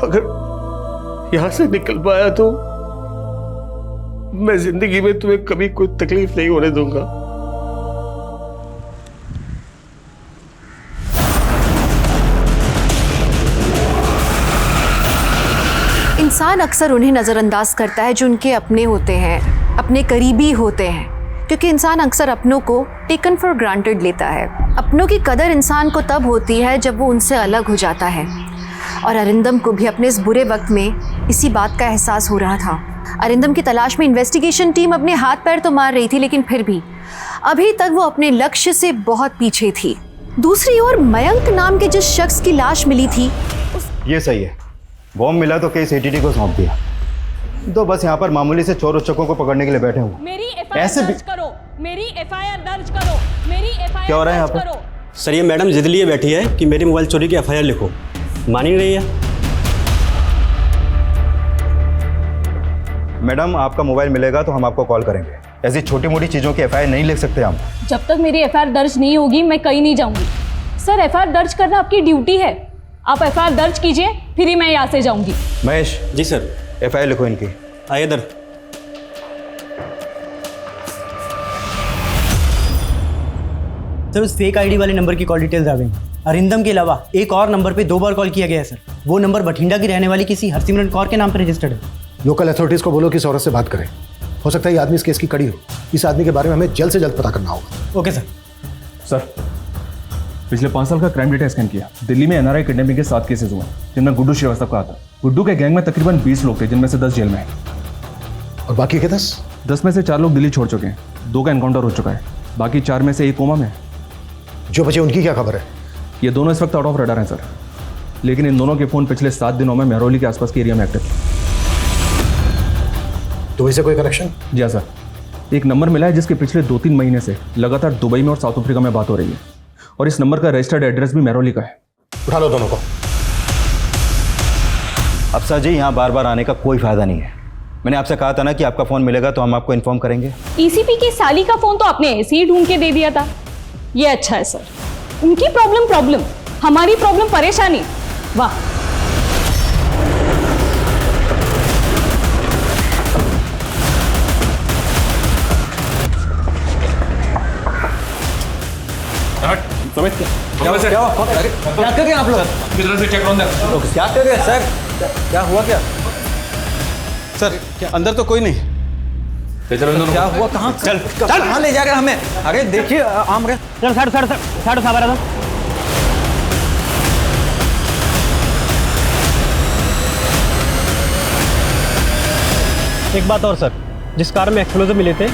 अगर यहां से निकल पाया तो मैं जिंदगी में तुम्हें कभी कोई तकलीफ नहीं होने दूंगा। इंसान अक्सर उन्हें नज़रअंदाज करता है जो उनके अपने होते हैं, अपने करीबी होते हैं, क्योंकि इंसान अक्सर अपनों को टेकन फॉर ग्रांटेड लेता है। अपनों की कदर इंसान को तब होती है जब वो उनसे अलग हो जाता है, और अरिंदम को भी अपने इस बुरे वक्त में इसी बात का एहसास हो रहा था। अरिंदम की तलाश में इन्वेस्टिगेशन टीम अपने हाथ पैर तो मार रही थी, लेकिन फिर भी अभी तक वो अपने लक्ष्य से बहुत पीछे थी। दूसरी ओर मयंक नाम के जिस शख्स की लाश मिली थी ये सही है, बॉम्ब मिला तो केस एटीटी को सौंप दिया, तो बस यहाँ पर मामूली से चोर उच्चकों को पकड़ने के लिए बैठे हुए। मेरी एफआईआर दर्ज करो, मेरी एफआईआर दर्ज करो, मेरी एफआईआर क्या हो रहा है यहाँ पर? सर ये मैडम जिद लिए बैठी है कि मेरी मोबाइल चोरी की एफआईआर लिखो, मान ही नहीं रही है। मैडम आपका मोबाइल मिलेगा तो हम आपको कॉल करेंगे, ऐसी छोटी मोटी चीज़ों की एफआईआर नहीं लिख सकते हम। जब तक मेरी एफआईआर दर्ज नहीं होगी मैं कहीं नहीं जाऊंगी। सर एफआईआर दर्ज करना आपकी ड्यूटी है, आप एफआईआर दर्ज कीजिए फिर ही मैं यहाँ से जाऊंगी। महेश जी सर, FIR लिखो इनकी। आइए इधर। सर उस फेक आईडी वाले नंबर की कॉल डिटेल्स आ गई। अरिंदम के अलावा एक और नंबर पे 2 बार कॉल किया गया है सर। वो नंबर बठिंडा की रहने वाली किसी हरसिमरन कौर के नाम पर रजिस्टर्ड है। लोकल अथॉरिटीज़ को बोलो कि इस औरत से बात करें। हो सकता है ये आदमी इस केस की कड़ी हो। इस आदमी के बारे में हमें जल्द से जल्द पता करना होगा। Okay sir. सर, पिछले 5 साल का क्राइम डेटा स्कैन किया। दिल्ली में NRI किडनैपिंग के 7 केसेस हुए, जिनमें गुड्डू श्रीवास्तव का आता। गुड्डू के गैंग में तकरीबन 20 लोग थे, जिनमें से 10 जेल में हैं। और बाकी के 10 में से 4 लोग दिल्ली छोड़ चुके हैं। 2 का एनकाउंटर हो चुका है। बाकी 4 में से 1 कोमा में है। जो बचे उनकी क्या खबर है? ये दोनों इस वक्त आउट ऑफ रडार हैं सर, लेकिन इन दोनों के फोन पिछले 7 दिनों में मेहरौली के आसपास के एरिया में एक्टिव। दुबई से कोई कनेक्शन? जी हाँ सर, एक नंबर मिला है जिसके पिछले 2-3 महीने से लगातार दुबई में और साउथ अफ्रीका में बात हो रही है, और इस नंबर का रजिस्टर्ड एड्रेस भी मेहरौली का है। उठा लो दोनों को। अफसर जी, यहाँ बार बार आने का कोई फायदा नहीं है। मैंने आपसे कहा था ना कि आपका फ़ोन मिलेगा तो हम आपको इन्फॉर्म करेंगे। ECP की साली का फोन तो आपने ऐसे ही ढूंढ के दे दिया था। ये अच्छा है सर, उनकी प्रॉब्लम, हमारी प्रॉब्लम परेशानी। वाह। समित, क्या कर रहे हैं आप लोग? किधर से चेक रहा हूं। क्या कर रहे हैं सर? क्या हुआ? क्या सर, क्या अंदर तो कोई नहीं? क्या हुआ? कहाँ? चल कहाँ ले जाकर हमें? अरे देखिए आम रहे। चल साढ़े साढ़े एक बात और सर, जिस कार में एक्सप्लोजिव मिले थे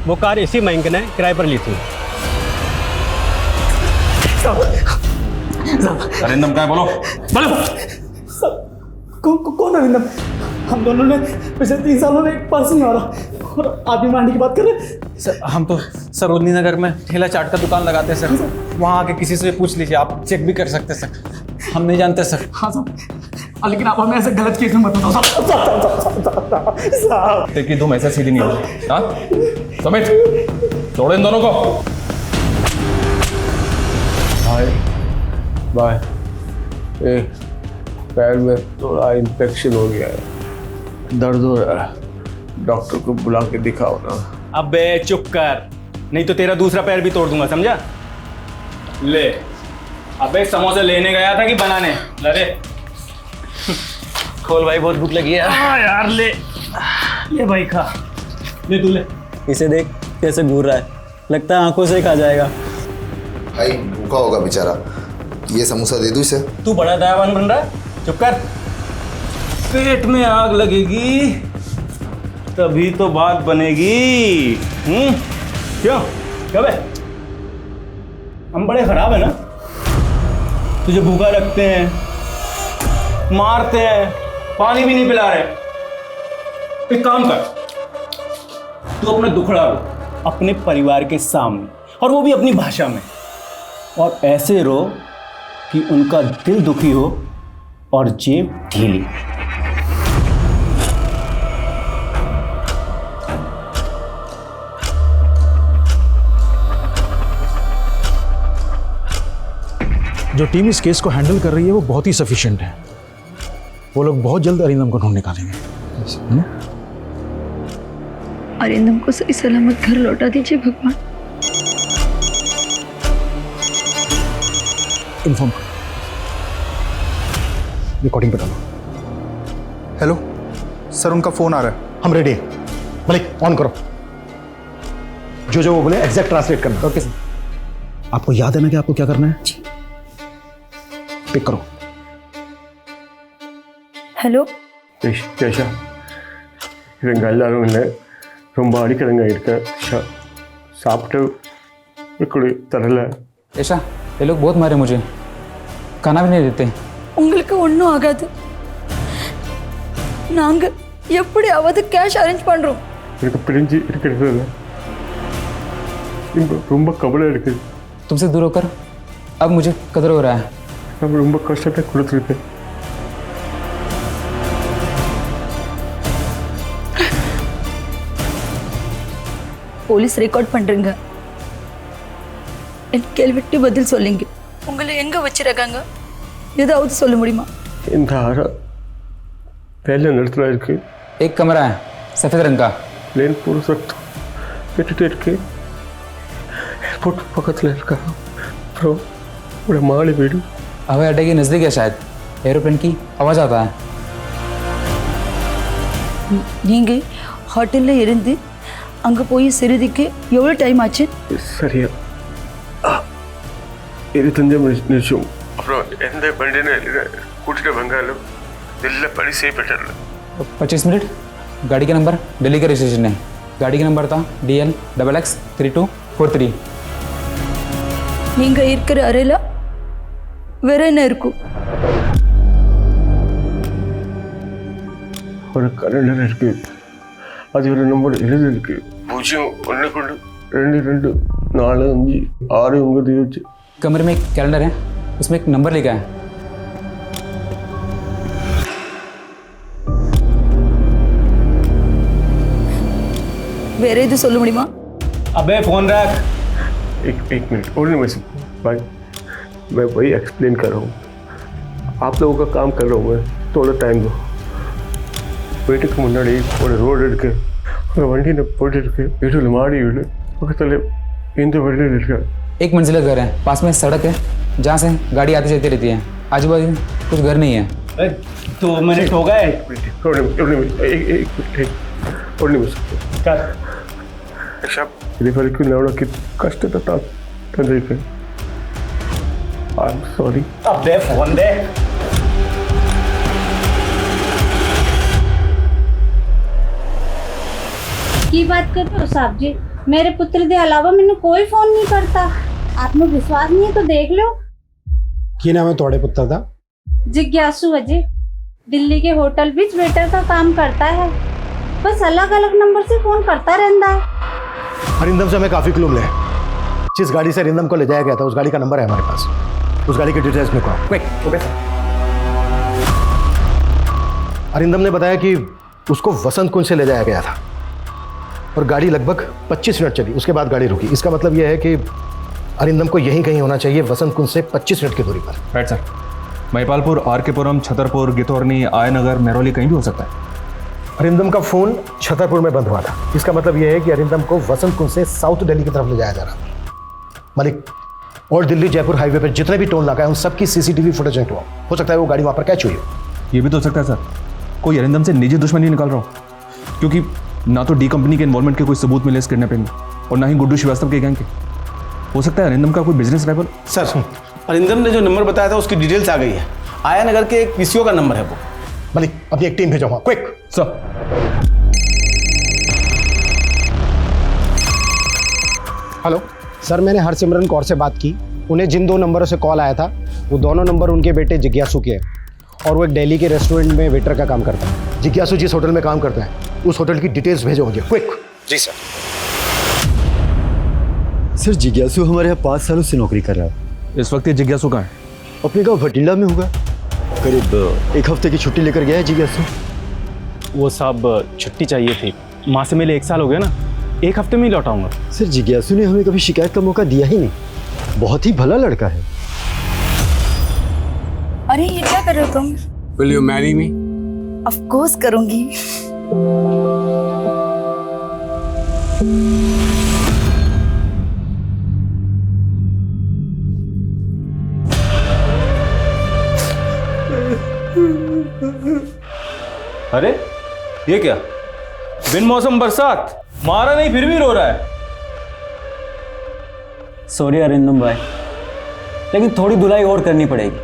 वो कार इसी मयंक ने किराए पर ली थी। अरिंदम क्या है? बोलो। कौन अरिंदम? हम दोनों ने पिछले 3 सालों में एक पर्स नहीं मारा और आदमी मारने की बात कर रहे। सर, हम तो सरोजनी नगर में ठेला चाट का दुकान लगाते हैं सर। वहाँ आके किसी से पूछ लीजिए, आप चेक भी कर सकते हैं सर। हम नहीं जानते सर। हाँ सर, लेकिन आप हमें ऐसे गलत केस में मत बताओ साहब। देखिए तुम ऐसा सीधी नहीं हो। हाँ समित, छोड़ो इन दोनों को। बाय। पैर में थोड़ा इन्फेक्शन हो गया है, दर्द हो रहा है। डॉक्टर को बुला के दिखाओ ना। अबे चुप कर, नहीं तो तेरा दूसरा पैर भी तोड़ दूंगा, समझा? ले। अबे समोसे लेने गया था कि बनाने? ले खोल भाई, बहुत भूख लगी है। हाँ यार, ले भाई खा। ले तू ले। इसे देख कैसे घूर रहा है, लगता है आंखों से खा जाएगा। भाई भूखा होगा बेचारा, ये समोसा दे दूं इसे। तू बड़ा दयावान बन रहा है, चुप कर। पेट में आग लगेगी तभी तो बात बनेगी। क्यों बे? हम बड़े खराब है ना? तुझे भूखा रखते हैं, मारते हैं, पानी भी नहीं पिला रहे। एक काम कर, तू अपना दुखड़ा रो अपने परिवार के सामने, और वो भी अपनी भाषा में, और ऐसे रो कि उनका दिल दुखी हो और जेब ढीली। जो टीम इस केस को हैंडल कर रही है वो बहुत ही सफिशिएंट है। वो लोग बहुत जल्द अरिंदम को ढूंढ निकालेंगे, है ना? अरिंदम को सही सलामत घर लौटा दीजिए भगवान। इन्फॉर्म करो, रिकॉर्डिंग पे डालो। हेलो सर, उनका फोन आ रहा है। हम रेडी हैं। मलिक ऑन करो। जो वो बोले एग्जैक्ट ट्रांसलेट करना। Okay sir. आपको याद है ना कि आपको क्या करना है? पिक करो। हेलो கேஷா, இவங்க எல்லாரும் இல்லை, ரொம்ப அடிக்கிறங்க இருக்க சாப்பிட்டு இப்படி தரல। ऐसा ये लोग बहुत मारे मुझे, खाना भी नहीं देते। உங்களுக்கு ஒன்றும் ஆகாது, நாங்க எப்படி ஆவது கேஷ் அரேஞ்ச் பண்றோம்। எனக்கு பிரிஞ்சு இருக்கிறது இல்லை, ரொம்ப கவலை இருக்குது। तुमसे दूर होकर अब मुझे कदर हो रहा है। हम ரொம்ப கஷ்டத்தை கொடுத்துருக்கேன்। போலீஸ் ரெக்கார்ட் பண்றீங்க, என் கேள்விக்கு பதில் சொல்லுங்க। உங்களை எங்க வச்சிருக்காங்க, ஏதாவது சொல்ல முடியுமா? இந்த पहले नटराज के एक कमरा है सफ़ेद रंग का प्लेन पूरा सख्त एटीट्यूड के एयरपोर्ट पकड़ लड़का प्रो पूरा माड़ी वीडियो हवाई अड्डे के नज़दीक है शायद एरोप्लेन की आवाज़ आता है நீங்கள் ஹோட்டலில் இருந்து அங்கே போய் சிறிதுக்கு எவ்வளோ டைம் ஆச்சு? சரியா இருபத்தஞ்சு நிமிஷம் அப்புறம் எந்த வண்டின்னு கூட்டிட்டு வந்தாலும் दिल्ली बड़ी से पेट्रोल 25 मिनट गाड़ी का नंबर दिल्ली का रजिस्ट्रेशन है गाड़ी का नंबर था DL XX3243 நீங்கள் இருக்கிற அறையில் வேற என்ன இருக்கும்? ஒரு கலண்டர் இருக்கு அது ஒரு நம்பர் எழுதி இருக்கு 01122456 कमरे में एक कैलेंडर है उसमें एक नंबर लिखा है வேற எது சொல்ல முடியுமா? अबे फोन रख। एक मिनट और नहीं भाई मैं वही एक्सप्लेन कर रहा हूँ आप लोगों का काम कर रहा हूँ मैं थोड़ा टाइम दो வீட்டுக்கு முன்னாடி ஒரு ரோடு இருக்கு அந்த வண்டியை போட்டுருக்கு வீட்டில் மாடி வீடு பக்கத்தில் இந்த வண்டியில் இருக்கு एक मंजिला घर है पास में सड़क है जहाँ से गाड़ी आती जाती रहती है आजू बाजू कुछ घर नहीं है 2 मिनट हो गए ఇది వరకు నవ్వడానికి కష్టత తండ్రికి ఐఎమ్ సారీ अबे फोन दे। की बात करते हो साहब जी मेरे पुत्र के अलावा मैंने कोई फोन नहीं करता आपने विश्वास नहीं है तो देख लो की नाम है थोड़े पुत्र का? जिज्ञासु अजय दिल्ली के होटल बीच वेटर का काम करता है बस अलग अलग नंबर से फोन करता रहता है अरिंदम से हमें काफी क्लू मिले जिस गाड़ी से अरिंदम को ले जाया गया था उस गाड़ी का नंबर है हमारे पास उस गाड़ी की डिटेल्स में कहो क्विक। Okay sir. अरिंदम ने बताया कि उसको वसंत कुंज से ले जाया गया था और गाड़ी लगभग 25 मिनट चली उसके बाद गाड़ी रुकी इसका मतलब यह है कि अरिंदम को यहीं कहीं होना चाहिए वसंत कुंज से 25 मिनट की दूरी पर। राइट सर महिपालपुर आरकेपुरम छतरपुर गितौरनी आयनगर मेहरौली कहीं भी हो सकता है। अरिंदम का फोन छतरपुर में बंद हुआ था इसका मतलब यह है कि अरिंदम को वसंत कुंज से साउथ दिल्ली की तरफ ले जाया जा रहा था। मलिक और दिल्ली जयपुर हाईवे पर जितने भी टोल नाका है उन सबकी सीसीटीवी फुटेज हुआ हो सकता है वो गाड़ी वहां पर कैच हुई हो। ये भी तो हो सकता है सर कोई अरिंदम से निजी दुश्मनी निकाल रहा हो क्योंकि ना तो डी कंपनी के इन्वॉल्वमेंट के कोई सबूत मिले इस किडनैपिंग में और ना ही गुड्डू श्रीवास्तव के गैंग के। हो सकता है अरिंदम का कोई बिजनेस राइवल। सर अरिंदम ने जो नंबर बताया था उसकी डिटेल्स आ गई है आया नगर के एक पीसीओ का नंबर है वो। मलिक अपनी एक टीम भेजो वहां क्विक। सर हेलो सर मैंने हरसिमरन कौर से बात की उन्हें जिन 2 नंबरों से कॉल आया था वो दोनों नंबर उनके बेटे जिज्ञासु के हैं और वो एक दिल्ली के रेस्टोरेंट में वेटर का काम करता है। जिज्ञासु जिस होटल में काम करता है उस होटल की डिटेल्स भेजो मुझे क्विक। जी सर। सर जिज्ञासु हमारे यहाँ 5 सालों से नौकरी कर रहा है इस वक्त ये जिज्ञासु कहाँ है? अपने गाँव भटिंडा में होगा करीब 1 हफ्ते की छुट्टी लेकर गया है जिज्ञासु। वो साहब छुट्टी चाहिए थी माँ से मिले 1 साल हो गया ना 1 हफ्ते में ही लौटाऊंगा। सर जिज्ञासु ने हमें कभी शिकायत का मौका दिया ही नहीं बहुत ही भला लड़का है। अरे ये क्या कर रहे हो तुम? Will you marry me? Of course करूंगी। अरे ये क्या बिन मौसम बरसात मारा नहीं फिर भी रो रहा है। सॉरी अरिंदम भाई लेकिन थोड़ी धुलाई और करनी पड़ेगी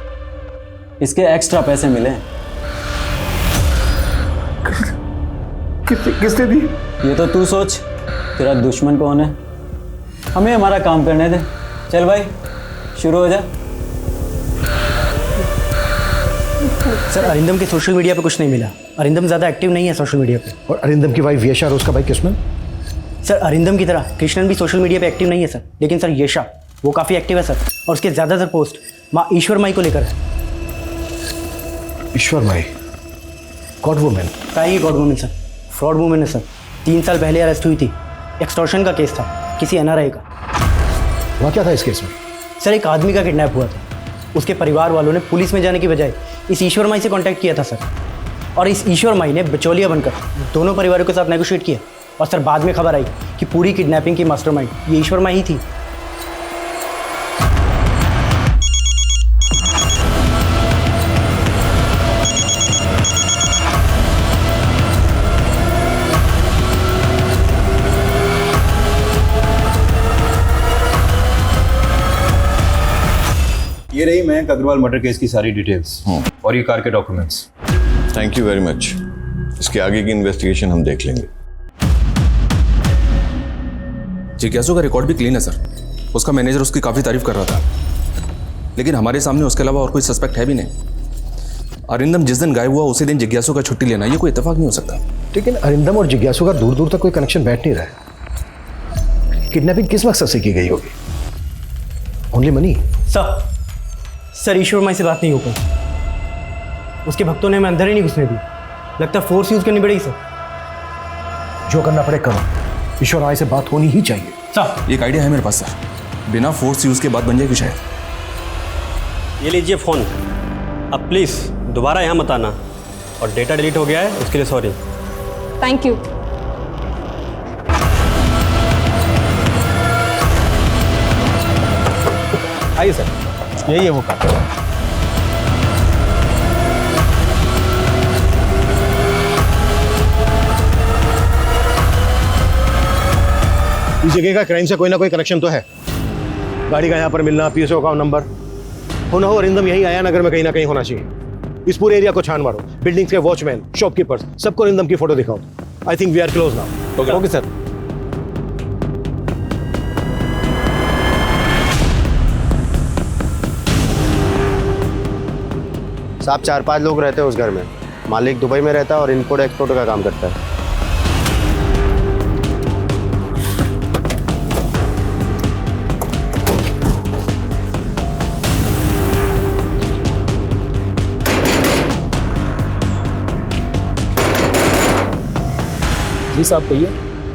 इसके एक्स्ट्रा पैसे मिले। किसने दी? ये तो तू सोच तेरा दुश्मन कौन है हमें हमारा काम करने दे। चल भाई शुरू हो जा। सर अरिंदम के सोशल मीडिया पे कुछ नहीं मिला अरिंदम ज़्यादा एक्टिव नहीं है सोशल मीडिया पे। और अरिंदम की वाइफ येशा और उसका भाई कृष्णन? सर अरिंदम की तरह कृष्णन भी सोशल मीडिया पे एक्टिव नहीं है सर लेकिन सर येशा वो काफ़ी एक्टिव है सर और उसके ज़्यादातर पोस्ट माँ ईश्वर माई को लेकर है। ईश्वर माई गॉड वुमेन? क्या ही god women sir fraud women है सर 3 साल पहले अरेस्ट हुई थी एक्सटॉर्शन का केस था किसी NRI का। वहाँ क्या था इस केस में? सर एक आदमी का किडनैप हुआ था उसके परिवार वालों ने पुलिस में जाने की बजाय इस ईश्वर माई से कांटेक्ट किया था सर और इस ईश्वर माई ने बिचौलिया बनकर दोनों परिवारों के साथ नेगोशिएट किया। और सर बाद में खबर आई कि पूरी किडनैपिंग की मास्टरमाइंड ये ईश्वर माई ही थी। ये रही मयंक अग्रवाल मर्डर केस की सारी डिटेल्स और ये कार के documents. Thank you very much. इसके आगे की इन्वेस्टिगेशन हम देख लेंगे। जिज्ञासु का रिकॉर्ड भी क्लीन है सर। उसका मैनेजर उसकी काफ़ी तारीफ कर रहा था, लेकिन हमारे सामने उसके अलावा और कोई सस्पेक्ट है भी नहीं। अरिंदम जिस दिन गायब हुआ उसी दिन जिज्ञासु का छुट्टी लेना, ये कोई इत्तेफाक नहीं हो सकता। लेकिन अरिंदम और जिज्ञासु का दूर दूर तक कोई कनेक्शन बैठ नहीं रहा है। किडनैपिंग किस मकसद से की गई होगी? Only money? सर ईश्वर माई से बात नहीं हो पाई। उसके भक्तों ने हमें अंदर ही नहीं घुसने दी। लगता है फोर्स यूज करनी पड़ेगी सर। जो करना पड़े करो, ईश्वर माई से बात होनी ही चाहिए। सर एक आइडिया है मेरे पास सर, बिना फोर्स यूज के बात बन जाएगी शायद। ये लीजिए फ़ोन। अब प्लीज़ दोबारा यहाँ मत आना, और डेटा डिलीट हो गया है उसके लिए सॉरी। Thank you. आइए सर, यही है वो कार। इस जगह का क्राइम से कोई ना कोई कनेक्शन तो है। गाड़ी का यहाँ पर मिलना, पीएसओ का नंबर होना हो, अरिंदम यही आया नगर में कहीं ना कहीं होना चाहिए। इस पूरे एरिया को छान मारो, बिल्डिंग्स के वॉचमैन, शॉपकीपर्स, सबको अरिंदम की फोटो दिखाओ। I think we are close now. Okay sir. साहब 4-5 लोग रहते हैं उस घर में। मालिक दुबई में रहता है और इम्पोर्ट एक्सपोर्ट का काम करता है। जी साहब कहिए।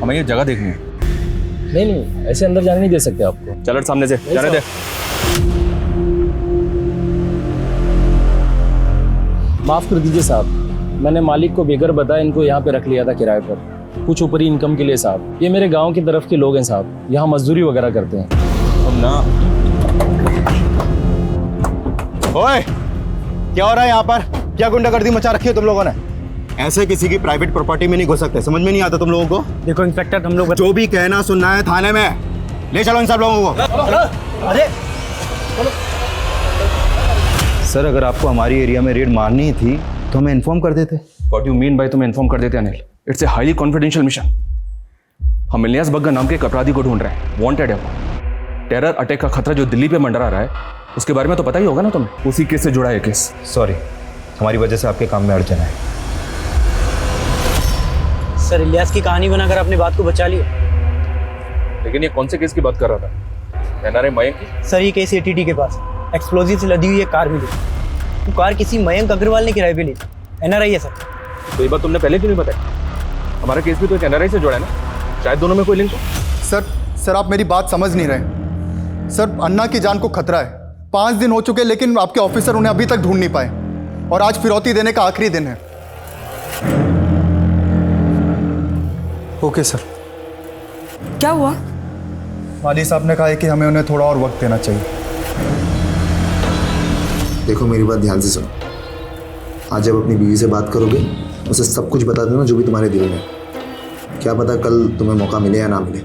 हमें ये जगह देखनी है। नहीं ऐसे अंदर जाने नहीं दे सकते आपको। चलो सामने से जाने दे। माफ़ कर दीजिए साहब, मैंने मालिक को बेगर बताया इनको यहाँ पे रख लिया था किराए पर, कुछ ऊपरी इनकम के लिए साहब। ये मेरे गांव की तरफ के लोग हैं साहब, यहाँ मजदूरी वगैरह करते हैं। अब ना ओए, क्या हो रहा है यहाँ पर? क्या गुंडागर्दी मचा रखी है तुम लोगों ने? ऐसे किसी की प्राइवेट प्रॉपर्टी में नहीं घुस सकते, समझ में नहीं आता तुम लोगों को? देखो इंस्पेक्टर, हम लोग जो भी कहना सुनना है थाने में ले चलो इन सब लोगों को। अरे सर, अगर आपको हमारी एरिया में रेड मारनी ही थी तो हमें इन्फॉर्म कर देते। व्हाट यू मीन बाय तुम्हें इन्फॉर्म कर देते Anil? It's a highly confidential mission. हम इलियास बग्गा नाम के एक अपराधी को ढूंढ रहे हैं, वांटेड है वो। टेरर अटैक का खतरा जो दिल्ली पे मंडरा रहा है, उसके बारे में तो पता ही होगा ना तुम्हें। उसी केस से जुड़ा है केस। सॉरी, हमारी वजह से आपके काम में अड़चन है। सर इलियास की कहानी बनाकर आपने बात को बचा लिया। लेकिन ये कौन से केस की बात कर रहा था? एनआरआई मयंक की? सर ये केस एटीटी के पास एक्सप्लोजिव से लदी हुई एक कार मिली। वो कार किसी मयंक अग्रवाल ने किराए पे ली। एनआरआई है सर। तो ये बात तुमने पहले क्यों नहीं बताई? हमारा केस भी तो एक एनआरआई से जुड़ा है ना, शायद दोनों में कोई लिंक हो। सर आप मेरी बात समझ नहीं रहे। सर अन्ना की जान को खतरा है। 5 दिन हो चुके लेकिन आपके ऑफिसर उन्हें अभी तक ढूंढ नहीं पाए, और आज फिरौती देने का आखिरी दिन है। Okay sir. क्या हुआ? वाली साहब ने कहा है कि हमें उन्हें थोड़ा और वक्त देना चाहिए। देखो मेरी बात ध्यान से सुनो। आज जब अपनी बीवी से बात करोगे उसे सब कुछ बता देना जो भी तुम्हारे दिल में। क्या पता कल तुम्हें मौका मिले या ना मिले,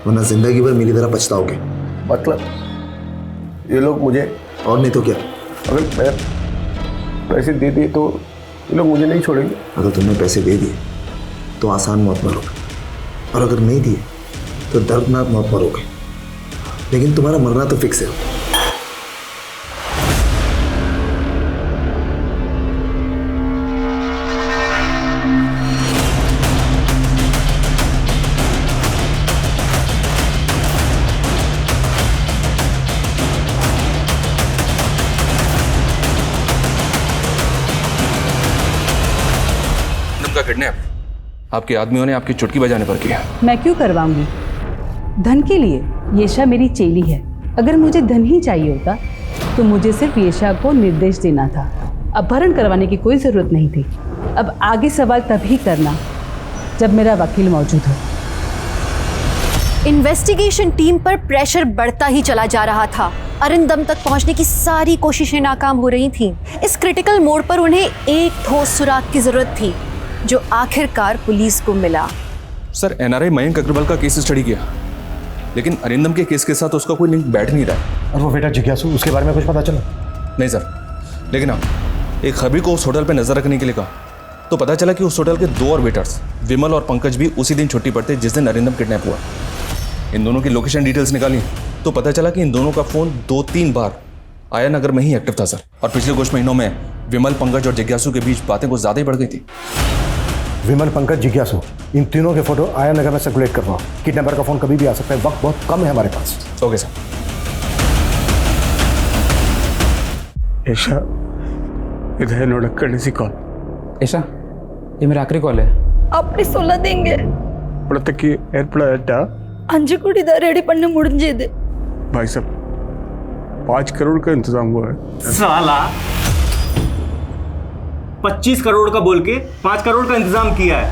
वरना जिंदगी भर मेरी तरह पछताओगे। मतलब ये लोग मुझे, और नहीं तो क्या, अगर मैं पैसे दे दिए तो ये लोग मुझे नहीं छोड़ेंगे। अगर तुमने पैसे दे दिए तो आसान मौत मरोगे, और अगर नहीं दिए तो दर्दनाक मौत मरोगे। लेकिन तुम्हारा मरना तो फिक्स है। का किडनैप आपके आदमियों ने आपकी चुटकी बजाने पर किया। मैं क्यों करवाऊंगी? धन के लिए? येशा मेरी चेली है। अगर मुझे धन ही चाहिए होता तो मुझे सिर्फ येशा को निर्देश देना था। अपहरण करवाने की कोई ज़रूरत नहीं थी। अब आगे सवाल तभी करना जब मेरा वकील मौजूद हो। इन्वेस्टिगेशन टीम पर प्रेशर बढ़ता ही चला जा रहा था। अरिंदम तक पहुंचने की सारी कोशिशें नाकाम हो रही थीं। इस क्रिटिकल मोड़ पर उन्हें एक ठोस सुराग की जरूरत थी, जो आखिरकार पुलिस को मिला। सर, एनआरआई मयंक अग्रवाल का केस स्टडी किया, लेकिन अरिंदम के केस के साथ उसका कोई लिंक बैठ नहीं रहा है। और वो बेटा जिज्ञासु, उसके बारे में कुछ पता चला? नहीं सर, लेकिन हाँ, एक खबरी को उस होटल पर नजर रखने के लिए कहा तो पता चला कि उस होटल के 2 और वेटर्स विमल और पंकज भी उसी दिन छुट्टी पर थे जिस दिन अरिंदम किडनैप हुआ। इन दोनों की लोकेशन डिटेल्स निकाली तो पता चला कि इन दोनों का फोन 2-3 बार आया नगर में ही एक्टिव था सर। और पिछले कुछ महीनों में विमल, पंकज और जिज्ञासु के बीच बातें कुछ ज़्यादा ही बढ़ गई थी। विमल, पंकज, जिज्ञासु, इन तीनों के फोटो आया नगर में सर्कुलेट करवाओ। किडनैपर का फोन कभी भी आ सकता है, वक्त बहुत कम है हमारे पास। Okay sir. ऐशा, इधर नोट करेंसी कॉल। ऐशा, ये मेरा आखिरी कॉल है। அப்படி சொல்லாதீங்க. இவ்வளோத்துக்கு ஏற்படாதா? 5 கோடி தான் ரெடி பண்ண முடிஞ்சது. भाई साहब, 5 करोड़ का इंतजाम हुआ है। साला 25 करोड़ का बोल के 5 करोड़ का इंतजाम किया है।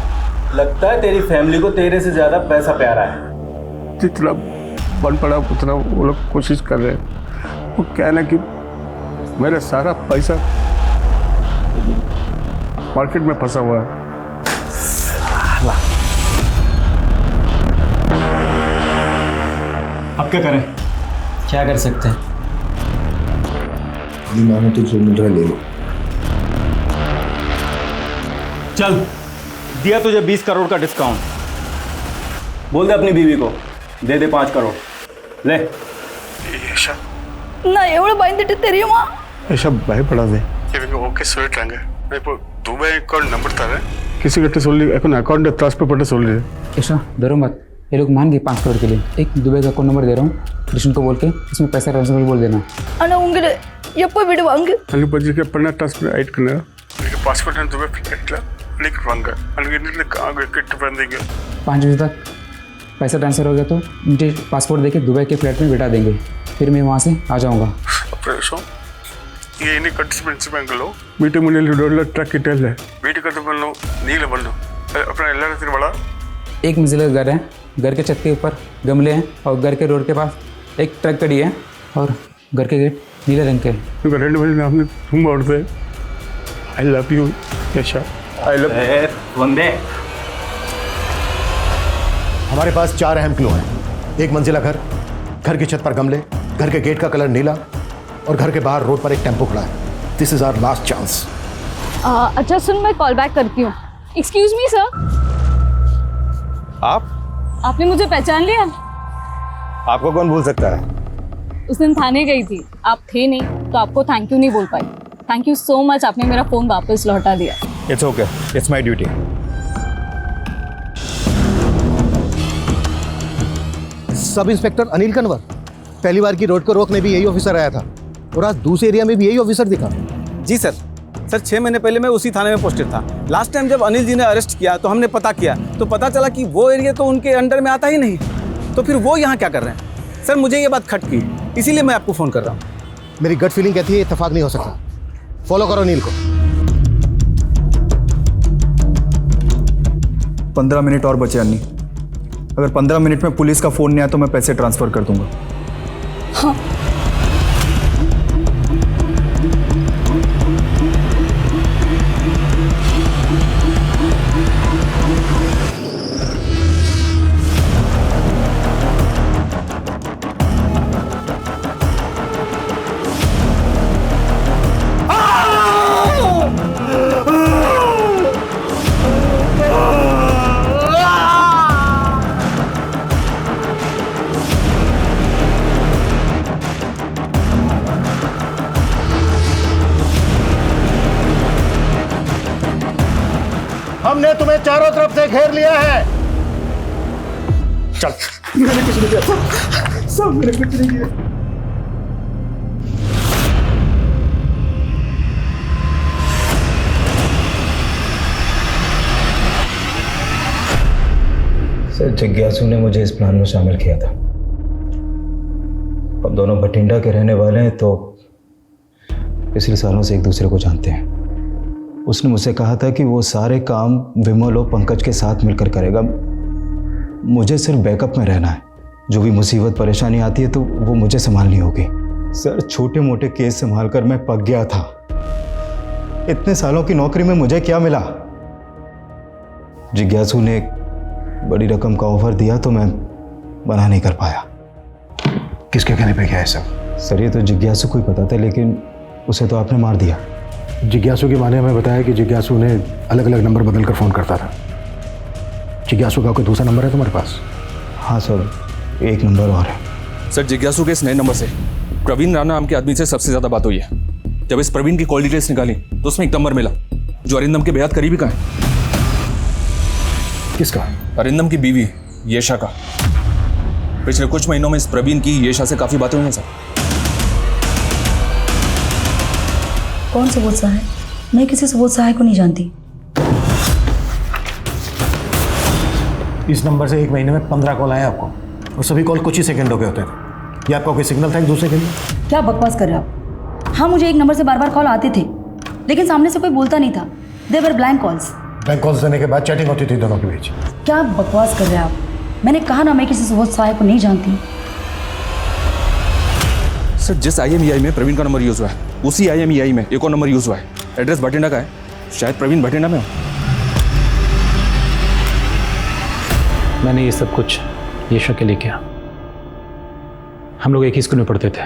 लगता है तेरी फैमिली को तेरे से ज्यादा पैसा प्यारा है। जितना बन पड़ा उतना वो लोग कोशिश कर रहे हैं। वो क्या है ना कि मेरा सारा पैसा मार्केट में फंसा हुआ है। अब क्या करें? क्या कर सकते हैं? मानो तो जो मिल रहा है ले लो। चल, दिया तुझे 20 करोड़ का डिस्काउंट। बोल दे अपनी बीवी को दे दे 5 करोड़। ले। ऐशा, நான் எவ்வளவு பயந்துட்டு தெரியுமா? ऐशा பயப்படாத। இவங்க ஓகே சொல்லிட்டாங்க। நான் இப்போ துபாய் அக்கௌண்ட் நம்பர் தரேன்। किसी கிட்ட சொல்லி এখন அக்கௌண்ட் ட்ரான்ஸ்ஃபர் பண்ண சொல்லு। ऐशा, डरो मत, ये लोग मान गए 5 करोड़ के लिए। एक दुबई का अकाउंट नंबर दे रहा हूँ, कृष्ण को बोल के इसमें पैसा ट्रांसफर बोल देना। ஆனா உங்களை எப்போ விடுவாங்க? அங்கே பட்ஜெட் பண்ண ட்ரான்ஸ்ஃபர் ஆயிட்டு பண்ண எனக்கு பாஸ்போர்ட் நான் துபாய் ஃப்ளைட்டில் அன்றைக்கி வாங்க அன்றைக்கி அங்கே கிட்ட வந்தீங்க 5 बजे तक पैसा ट्रांसफ़र हो गया तो मुझे पासपोर्ट देके दुबई के फ्लैट में बिठा देंगे, फिर मैं वहाँ से आ जाऊँगा। ये इन्हीं कटिस्मेंट्स बैंकलो मीटे मुन्ने डॉलर ट्रक इटल है वीट कट बनलो नीले बनलो अपना एल्ला से बड़ा एक मंजिला घर है, घर के छत के ऊपर गमले हैं और घर के रोड के पास एक ट्रक खड़ी है और घर के गेट नीले रंग के हैं। रेड वाले नाम ने तुम बोलते I love you Aisha, I love वंदे। हमारे पास 4 अहम क्लू हैं। एक मंजिला घर, घर की छत पर गमले, घर के गेट का कलर नीला और घर के बाहर रोड पर एक टेम्पो खड़ा है। This is our last chance. अच्छा सुन, मैं कॉल बैक करती हूँ। Excuse me sir. आपने मुझे पहचान लिया? आपको कौन भूल सकता है? उस दिन थाने गई थी, आप थे नहीं तो आपको थैंक यू नहीं बोल पाई। थैंक यू सो मच, आपने मेरा फ़ोन वापस लौटा दिया। It's okay, it's my duty. Sub inspector Anil Kanwar, पहली बार की रोड को रोकने भी यही ऑफिसर आया था और आज दूसरे एरिया में भी यही ऑफिसर दिखा। जी सर। 6 महीने पहले मैं उसी थाने में पोस्टेड था। लास्ट टाइम जब अनिल जी ने अरेस्ट किया तो हमने पता किया तो पता चला कि वो एरिया तो उनके अंडर में आता ही नहीं, तो फिर वो यहाँ क्या कर रहे हैं? सर मुझे ये बात खटकी, इसीलिए मैं आपको फ़ोन कर रहा हूँ। मेरी गट फीलिंग कहती है इत्तेफाक नहीं हो सकता। फॉलो करो अनिल को। 15 मिनट और बचे अन्नी। अगर 15 मिनट में पुलिस का फ़ोन नहीं आया तो मैं पैसे ट्रांसफ़र कर दूंगा। हाँ। हमने तुम्हें चारों तरफ से घेर लिया है। चल। मैंने कुछ नहीं किया सब मैंने कुछ नहीं किया। सर, जिज्ञासु ने मुझे इस प्लान में शामिल किया था। हम दोनों भटिंडा के रहने वाले हैं तो पिछले सालों से एक दूसरे को जानते हैं। उसने मुझसे कहा था कि वो सारे काम विमल और पंकज के साथ मिलकर करेगा। मुझे सिर्फ बैकअप में रहना है। जो भी मुसीबत परेशानी आती है तो वो मुझे संभालनी होगी। सर, छोटे मोटे केस संभाल कर मैं पक गया था। इतने सालों की नौकरी में मुझे क्या मिला? जिज्ञासु ने एक बड़ी रकम का ऑफर दिया तो मैं मना नहीं कर पाया। किसके कहने पे क्या है सब? सर, ये तो जिज्ञासु को ही पता था, लेकिन उसे तो आपने मार दिया। जिज्ञासु की माँ ने हमें बताया कि जिज्ञासु ने अलग अलग नंबर बदल कर फ़ोन करता था। जिज्ञासु का कोई दूसरा नंबर है तुम्हारे पास? हाँ सर, एक नंबर और है। सर, जिज्ञासु के इस नए नंबर से प्रवीण राणा नाम के आदमी से सबसे ज्यादा बात हुई है। जब इस प्रवीण की कॉल डिटेल्स निकाली तो उसमें एक नंबर मिला जो अरिंदम के बेहद करीबी का है। किसका? अरिंदम की बीवी येशा का। पिछले कुछ महीनों में इस प्रवीण की येशा से काफी बातें हुई हैं सर। कौन सुबोध सहाय? मैं किसी सुबोध सहाय को नहीं जानती। इस नंबर से एक महीने में 15 कॉल आए आपको, और सभी कॉल कुछ ही सेकंडों के होते थे। ये आपका कोई सिग्नल था एक दूसरे के लिए? क्या बकवास कर रहे हो आप? हाँ, मुझे एक नंबर से बार बार कॉल आते थे, लेकिन सामने से कोई बोलता नहीं था। देवर ब्लैंक कॉल्स। ब्लैंक कॉल्स देने के बाद चैटिंग होती थी दोनों के बीच। क्या बकवास कर रहे हैं आप? मैंने कहा ना, मैं किसी सुबोध सहाय को नहीं जानती। सर, जिस IMEI में प्रवीण का नंबर यूज हुआ है उसी IMEI में एक और नंबर यूज हुआ है। एड्रेस भटिंडा का है। शायद प्रवीण भटिंडा में हो। मैंने ये सब कुछ येशा के लिए किया। हम लोग एक ही स्कूल में पढ़ते थे।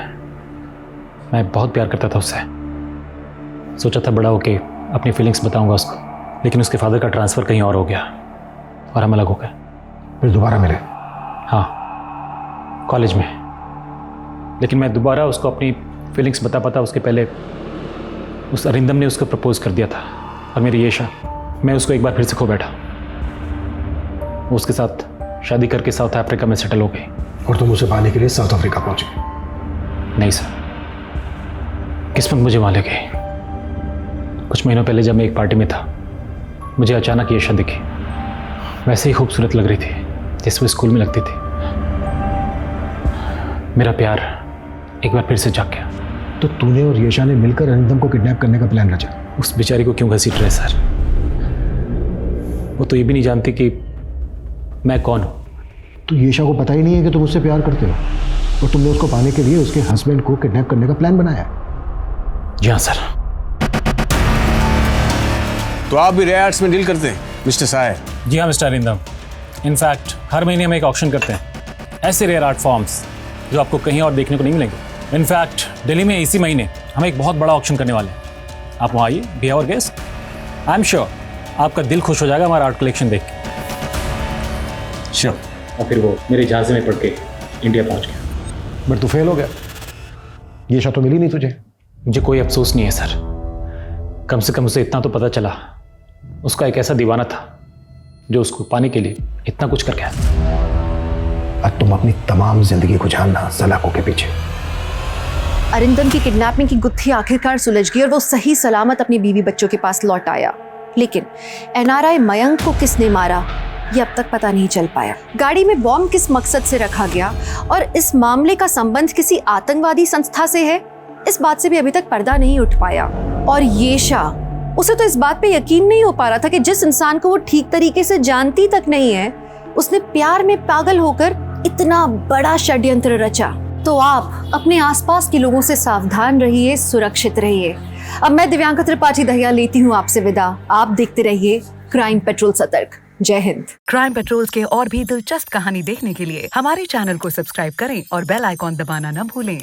मैं बहुत प्यार करता था उससे। सोचा था बड़ा होके अपनी फीलिंग्स बताऊंगा उसको, लेकिन उसके फादर का ट्रांसफ़र कहीं और हो गया और हम अलग हो गए। फिर दोबारा मिले? हाँ, कॉलेज में। लेकिन मैं दोबारा उसको अपनी फीलिंग्स बता उसके पहले उस अरिंदम ने उसको प्रपोज कर दिया था। और मेरी येशा, मैं उसको एक बार फिर से खो बैठा। वो उसके साथ शादी करके साउथ अफ्रीका में सेटल हो गई। और तुम उसे पाने के लिए साउथ अफ्रीका पहुंचे? नहीं सर, किस्मत मुझे वहाँ ले गई। कुछ महीनों पहले जब मैं एक पार्टी में था, मुझे अचानक येशा दिखी। वैसे ही खूबसूरत लग रही थी जैसे वो स्कूल में लगती थी। मेरा प्यार एक बार फिर से जाग गया। तो तूने और येशा ने मिलकर अरिंदम को किडनैप करने का प्लान रचा? उस बेचारी को क्यों घसीट रहे सर? वो तो ये भी नहीं जानती कि मैं कौन हूँ। तो येशा को पता ही नहीं है कि तुम उससे प्यार करते हो, और तुमने उसको पाने के लिए उसके हस्बैंड को किडनैप करने का प्लान बनाया? जी हाँ सर। तो आप भी रेयर आर्ट्स में डील करते हैं मिस्टर साय? जी हाँ मिस्टर अरिंदम। इनफैक्ट हर महीने हम एक ऑक्शन करते हैं, ऐसे रेयर आर्ट फॉर्म्स जो आपको कहीं और देखने को नहीं मिलेंगे। इनफैक्ट दिल्ली में इसी महीने हम एक बहुत बड़ा ऑक्शन करने वाले हैं। आप वहाँ आइए, be our guest. I am sure आपका दिल खुश हो जाएगा हमारा आर्ट कलेक्शन देख के। श्योर। और फिर वो मेरे जहाज़ में पढ़ के इंडिया पहुँच गया। बट तू फेल हो गया। येशा तो मिली नहीं तुझे। मुझे कोई अफसोस नहीं है सर। कम से कम उसे इतना तो पता चला, उसका एक ऐसा दीवाना था जो उसको पाने के लिए इतना कुछ कर गया। अब तुम अपनी तमाम जिंदगी को जानना सलाखों के पीछे। अरिंदम की किडनैपिंग की गुत्थी आखिरकार सुलझ गई और वो सही सलामत अपनी बीवी बच्चों के पास लौट आया। लेकिन NRI मयंक को किसने मारा ये अब तक पता नहीं चल पाया। गाड़ी में बॉम्ब किस मकसद से रखा गया और इस मामले का संबंध किसी आतंकवादी संस्था से है, इस बात से भी अभी तक पर्दा नहीं उठ पाया। और येशा, उसे तो इस बात पे यकीन नहीं हो पा रहा था कि जिस इंसान को वो ठीक तरीके से जानती तक नहीं है, उसने प्यार में पागल होकर इतना बड़ा षड्यंत्र रचा। तो आप अपने आसपास के लोगों से सावधान रहिए, सुरक्षित रहिए। अब मैं दिव्यांका त्रिपाठी दहिया लेती हूँ आपसे विदा। आप देखते रहिए क्राइम पेट्रोल सतर्क। जय हिंद। क्राइम पेट्रोल के और भी दिलचस्प कहानी देखने के लिए हमारे चैनल को सब्सक्राइब करें और बेल आइकॉन दबाना न भूलें।